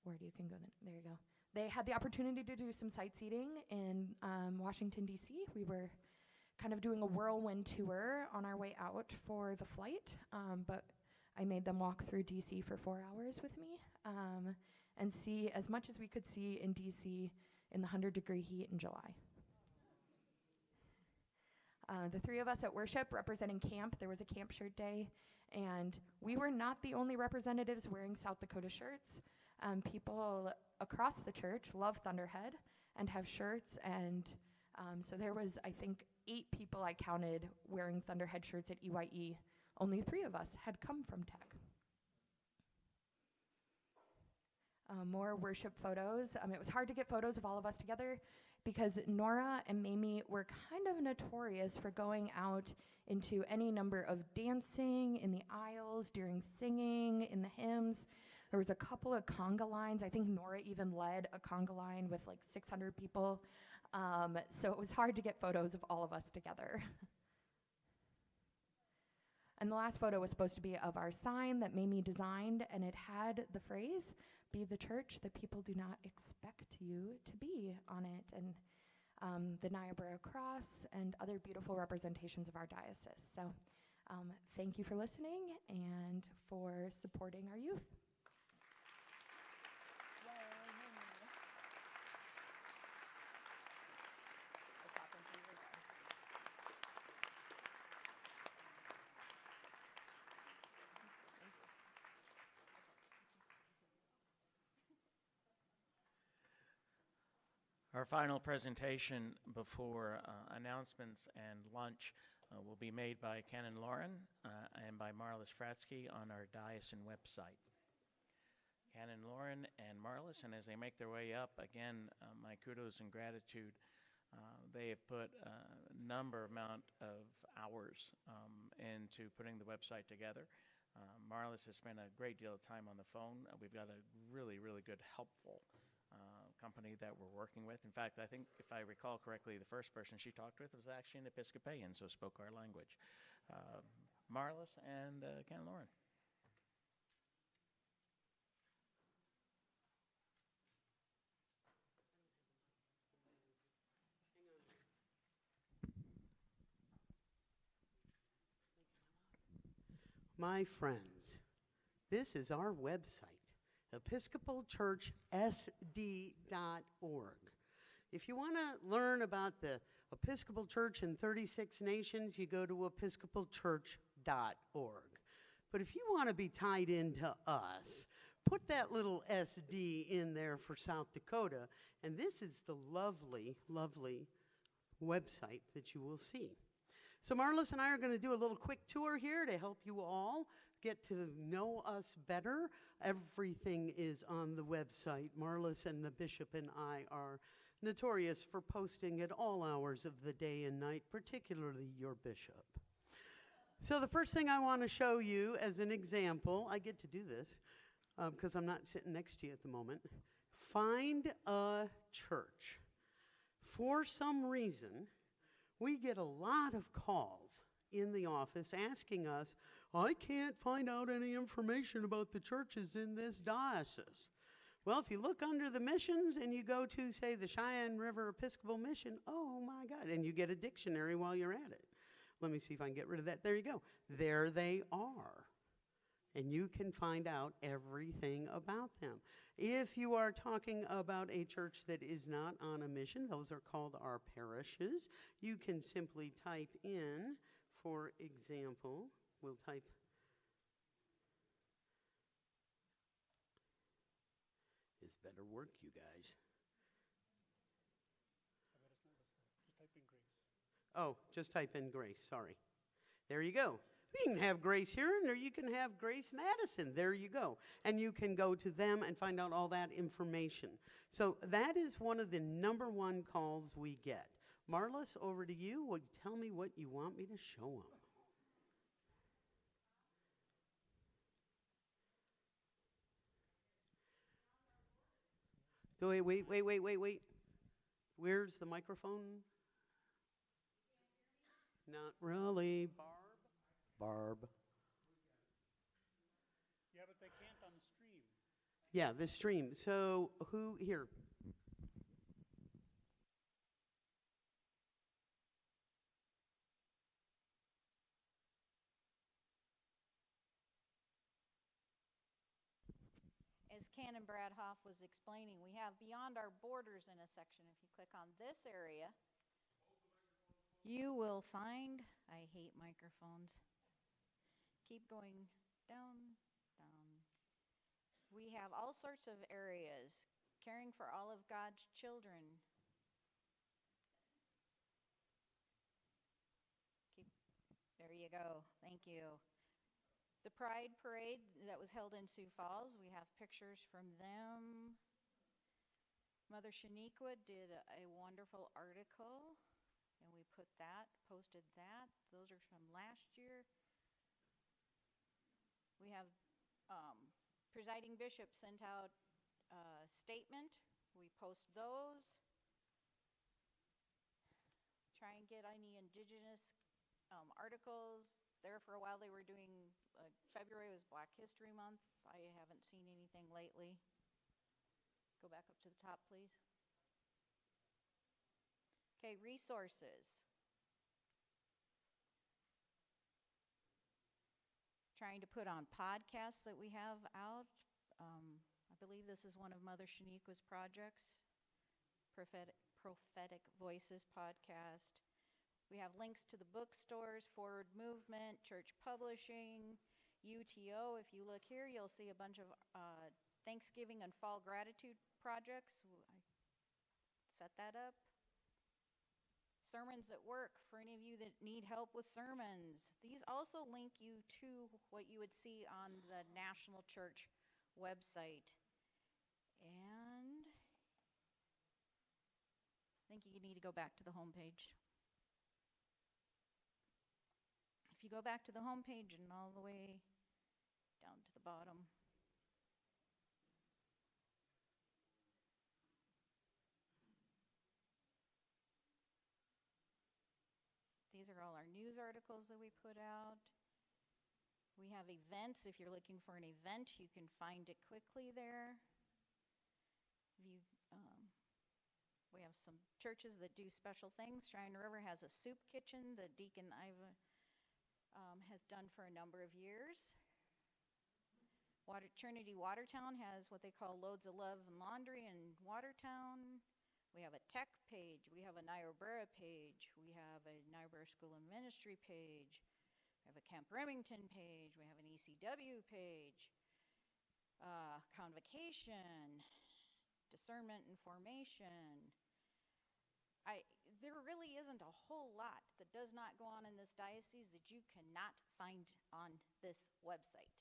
Where you can go then? There you go. They had the opportunity to do some sightseeing in Washington, D.C. We were kind of doing a whirlwind tour on our way out for the flight, but I made them walk through D.C. for 4 hours with me and see as much as we could see in D.C. in the 100-degree heat in July. The three of us at worship representing camp, there was a camp shirt day, and we were not the only representatives wearing South Dakota shirts. People across the church love Thunderhead and have shirts, and so there was, I think, 8 people I counted wearing Thunderhead shirts at EYE. Only 3 of us had come from Tech. More worship photos. It was hard to get photos of all of us together because Nora and Mamie were kind of notorious for going out into any number of dancing in the aisles, during singing, in the hymns. There was a couple of conga lines. I think Nora even led a conga line with like 600 people. So it was hard to get photos of all of us together. And the last photo was supposed to be of our sign that Mamie designed, and it had the phrase, "Be the church that people do not expect you to be" on it, and the Niobrara cross and other beautiful representations of our diocese. So thank you for listening and for supporting our youth. Our final presentation before announcements and lunch will be made by Canon Lauren and by Marlis Fratsky on our Diocesan website. Canon Lauren and Marlis, and as they make their way up, again, my kudos and gratitude. They have put a amount of hours into putting the website together. Marlis has spent a great deal of time on the phone. We've got a really, really good, helpful company that we're working with. In fact, I think if I recall correctly, the first person she talked with was actually an Episcopalian, so spoke our language. Marlis and Canon Lauren. My friends, this is our website, episcopalchurchsd.org. If you want to learn about the Episcopal Church in 36 nations, you go to episcopalchurch.org. But if you want to be tied into us, put that little SD in there for South Dakota, and this is the lovely, lovely website that you will see. So Marlis and I are going to do a little quick tour here to help you all get to know us better. Everything is on the website. Marlis and the bishop and I are notorious for posting at all hours of the day and night, particularly your bishop. So the first thing I want to show you as an example, I get to do this, because I'm not sitting next to you at the moment. Find a church. For some reason, we get a lot of calls in the office asking us, I can't find out any information about the churches in this diocese. Well, if you look under the missions and you go to, say, the Cheyenne River Episcopal Mission, oh my God, and you get a dictionary while you're at it. Let me see if I can get rid of that. There you go. There they are. And you can find out everything about them. If you are talking about a church that is not on a mission, those are called our parishes. You can simply type in, for example, we'll type this better work, you guys. Just type in Grace. Oh, just type in Grace, sorry. There you go. You can have Grace here, or you can have Grace Madison. There you go. And you can go to them and find out all that information. So that is one of the number one calls we get. Marlis, over to you. Would tell me what you want me to show them. So wait. Where's the microphone? Not really. Barb. Yeah, but they can't on the stream. Yeah, the stream. So who here? As Canon Brad Hoff was explaining, we have Beyond Our Borders in a section. If you click on this area, you will find, I hate microphones. Keep going down. We have all sorts of areas. Caring for all of God's children. There you go. Thank you. The Pride Parade that was held in Sioux Falls, we have pictures from them. Mother Shaniqua did a wonderful article, and we posted that. Those are from last year. We have Presiding Bishop sent out a statement. We post those. Try and get any indigenous articles. There for a while they were doing, February was Black History Month. I haven't seen anything lately. Go back up to the top, please. Okay, resources. Trying to put on podcasts that we have out. I believe this is one of Mother Shaniqua's projects, Prophetic Voices podcast. We have links to the bookstores, Forward Movement, Church Publishing, UTO. If you look here, you'll see a bunch of Thanksgiving and Fall Gratitude projects. I set that up. Sermons at Work, for any of you that need help with sermons. These also link you to what you would see on the National Church website. And I think you need to go back to the homepage. If you go back to the homepage and all the way down to the bottom. These are all our news articles that we put out. We have events. If you're looking for an event, you can find it quickly there. We have some churches that do special things. Cheyenne River has a soup kitchen that Deacon Iva has done for a number of years. Trinity Watertown has what they call Loads of Love and Laundry in Watertown. We have a tech page. We have a Niobrara page. We have a Niobrara School of Ministry page. We have a Camp Remington page. We have an ECW page. Convocation, discernment and formation. There really isn't a whole lot that does not go on in this diocese that you cannot find on this website.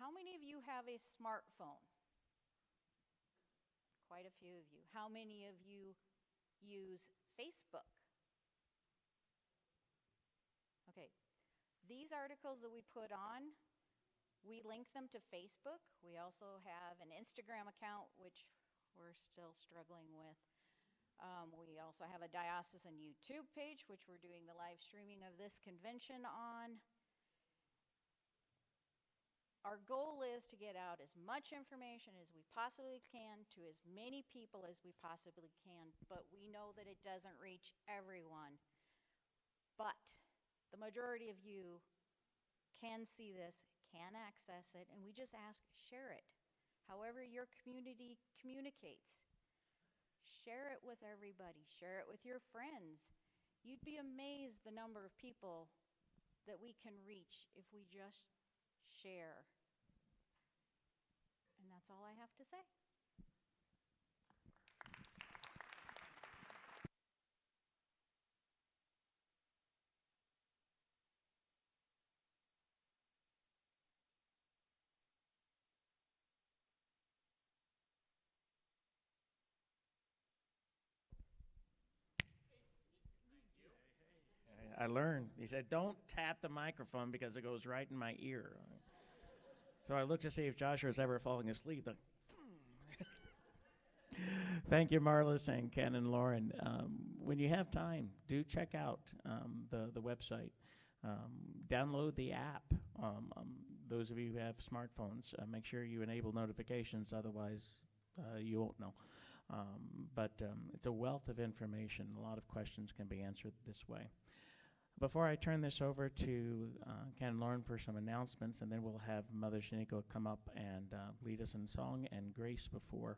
How many of you have a smartphone? Quite a few of you. How many of you use Facebook? Okay, these articles that we put on We link them to Facebook. We also have an Instagram account, which we're still struggling with. We also have a Diocesan YouTube page, which we're doing the live streaming of this convention on. Our goal is to get out as much information as we possibly can to as many people as we possibly can, but we know that it doesn't reach everyone. But the majority of you can see this, can access it, and we just ask, share it. However your community communicates. Share it with everybody. Share it with your friends. You'd be amazed the number of people that we can reach if we just share. And that's all I have to say. I learned. He said, don't tap the microphone because it goes right in my ear. So I looked to see if Joshua was ever falling asleep. Thank you, Marlis and Ken and Lauren. When you have time, do check out the website. Download the app. Those of you who have smartphones, make sure you enable notifications, otherwise you won't know. But it's a wealth of information. A lot of questions can be answered this way. Before I turn this over to Ken and Lauren for some announcements, and then we'll have Mother Shaniko come up and lead us in song and grace before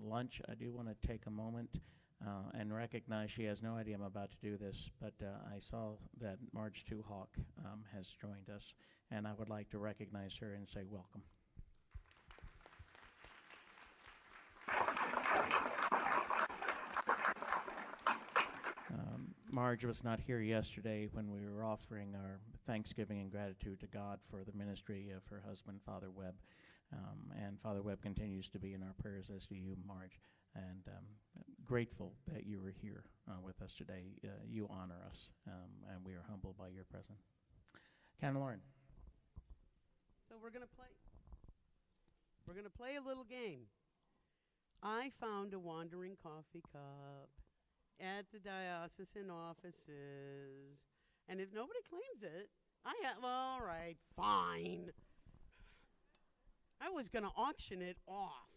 lunch, I do want to take a moment and recognize she has no idea I'm about to do this, but I saw that Marge Tuhawk has joined us, and I would like to recognize her and say welcome. Marge was not here yesterday when we were offering our thanksgiving and gratitude to God for the ministry of her husband, Father Webb. And Father Webb continues to be in our prayers, as do you, Marge. And grateful that you were here with us today. You honor us, and we are humbled by your presence. Ken and Lauren. So we're going to play. We're going to play a little game. I found a wandering coffee cup at the diocesan offices, and if nobody claims it, well, all right, fine. I was going to auction it off.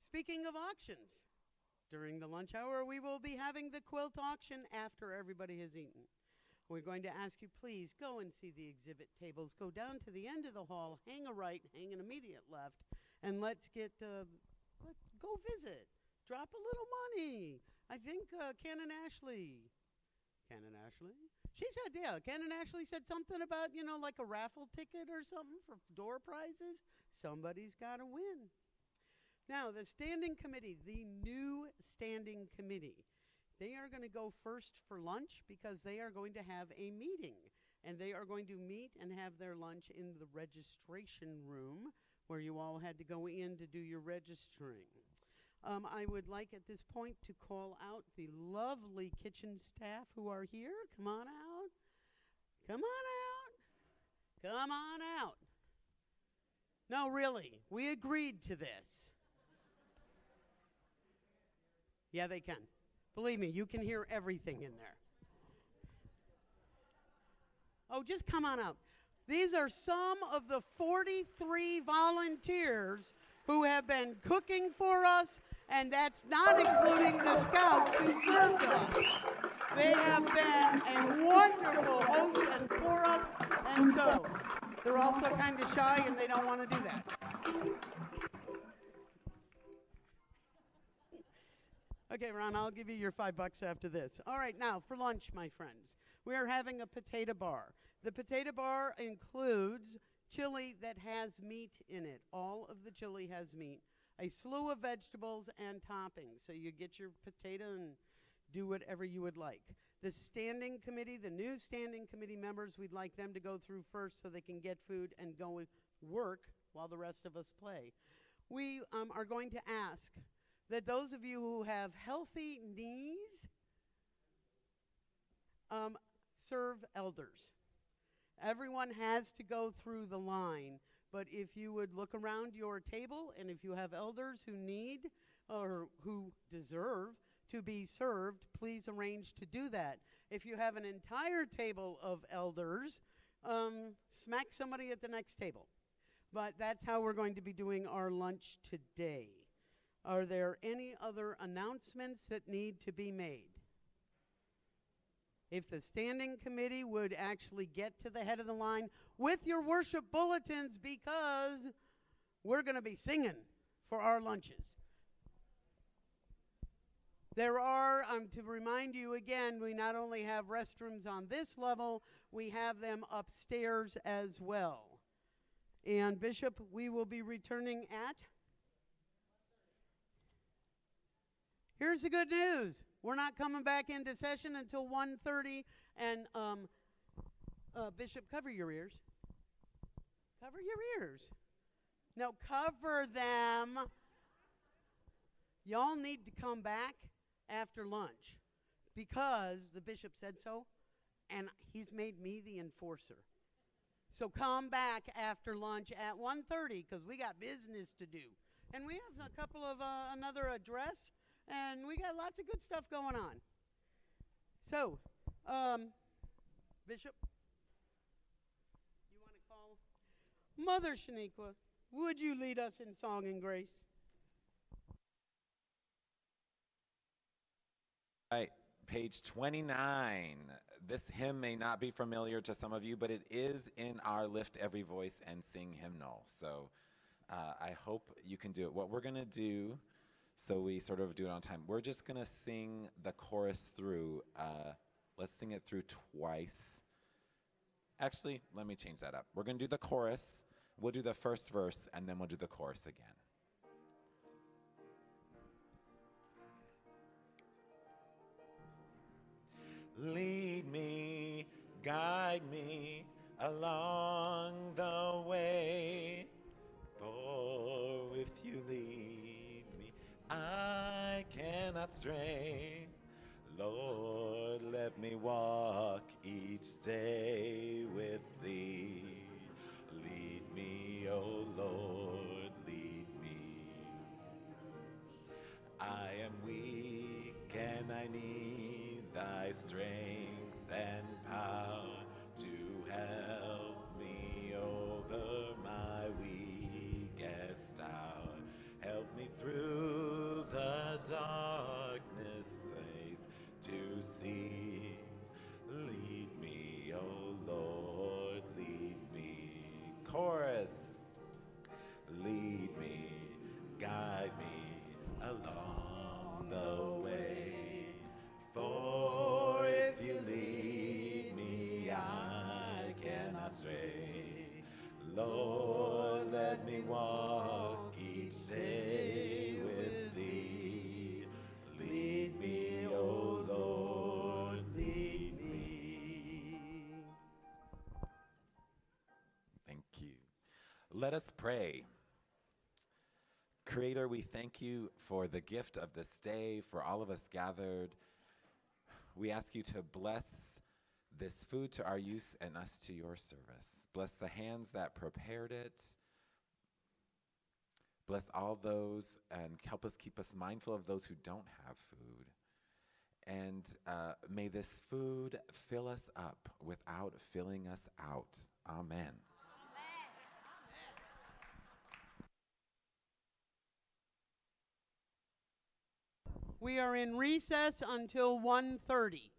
Speaking of auctions, during the lunch hour, we will be having the quilt auction after everybody has eaten. We're going to ask you, please, go and see the exhibit tables. Go down to the end of the hall, hang a right, hang an immediate left, and let's go visit. Drop a little money. I think Canon Ashley. She said, yeah, Canon Ashley said something about, like a raffle ticket or something for door prizes. Somebody's got to win. Now, the standing committee, the new standing committee, they are going to go first for lunch because they are going to have a meeting. And they are going to meet and have their lunch in the registration room where you all had to go in to do your registering. I would like at this point to call out the lovely kitchen staff who are here. Come on out. Come on out. Come on out. No, really, we agreed to this. Yeah, they can. Believe me, you can hear everything in there. Oh, just come on out. These are some of the 43 volunteers who have been cooking for us, and that's not including the scouts who served us. They have been a wonderful host and for us, and so they're also kind of shy and they don't want to do that. Okay, Ron, I'll give you your $5 after this. All right, now for lunch, my friends. We are having a potato bar. The potato bar includes chili that has meat in it. All of the chili has meat. A slew of vegetables and toppings. So you get your potato and do whatever you would like. The standing committee, the new standing committee members, we'd like them to go through first so they can get food and go work while the rest of us play. We are going to ask that those of you who have healthy knees serve elders. Everyone has to go through the line, but if you would look around your table, and if you have elders who need or who deserve to be served, please arrange to do that. If you have an entire table of elders, smack somebody at the next table. But that's how we're going to be doing our lunch today. Are there any other announcements that need to be made? If the standing committee would actually get to the head of the line with your worship bulletins, because we're going to be singing for our lunches. There are, to remind you again, we not only have restrooms on this level, we have them upstairs as well. And Bishop, we will be returning at? Here's the good news. We're not coming back into session until 1:30. And Bishop, cover your ears. Cover your ears. No, cover them. Y'all need to come back after lunch because the bishop said so, and he's made me the enforcer. So come back after lunch at 1:30 because we got business to do. And we have a couple of another address, and we got lots of good stuff going on. So, Bishop, you want to call? Mother Shaniqua, would you lead us in song and grace? All right, page 29. This hymn may not be familiar to some of you, but it is in our Lift Every Voice and Sing hymnal. So I hope you can do it. What we're going to do, so we sort of do it on time, we're just going to sing the chorus through. Let's sing it through twice. Actually, let me change that up. We're going to do the chorus. We'll do the first verse, and then we'll do the chorus again. Lead me, guide me along the way, for if you lead me, I cannot stray. Lord, let me walk each day with thee. Lead me, O Lord, lead me. I am weak and I need thy strength and power to help me over my weakest hour. Help me through the darkness place to see. Lead me, O Lord, lead me. Chorus. Lead me, guide me along the way. For if you lead me, I cannot stray. Lord, let me walk each day with thee. Lead me, O Lord, lead me. Thank you. Let us pray. Creator, we thank you for the gift of this day, for all of us gathered. We ask you to bless this food to our use and us to your service. Bless the hands that prepared it. Bless all those and help us keep us mindful of those who don't have food. And may this food fill us up without filling us out. Amen. We are in recess until 1:30.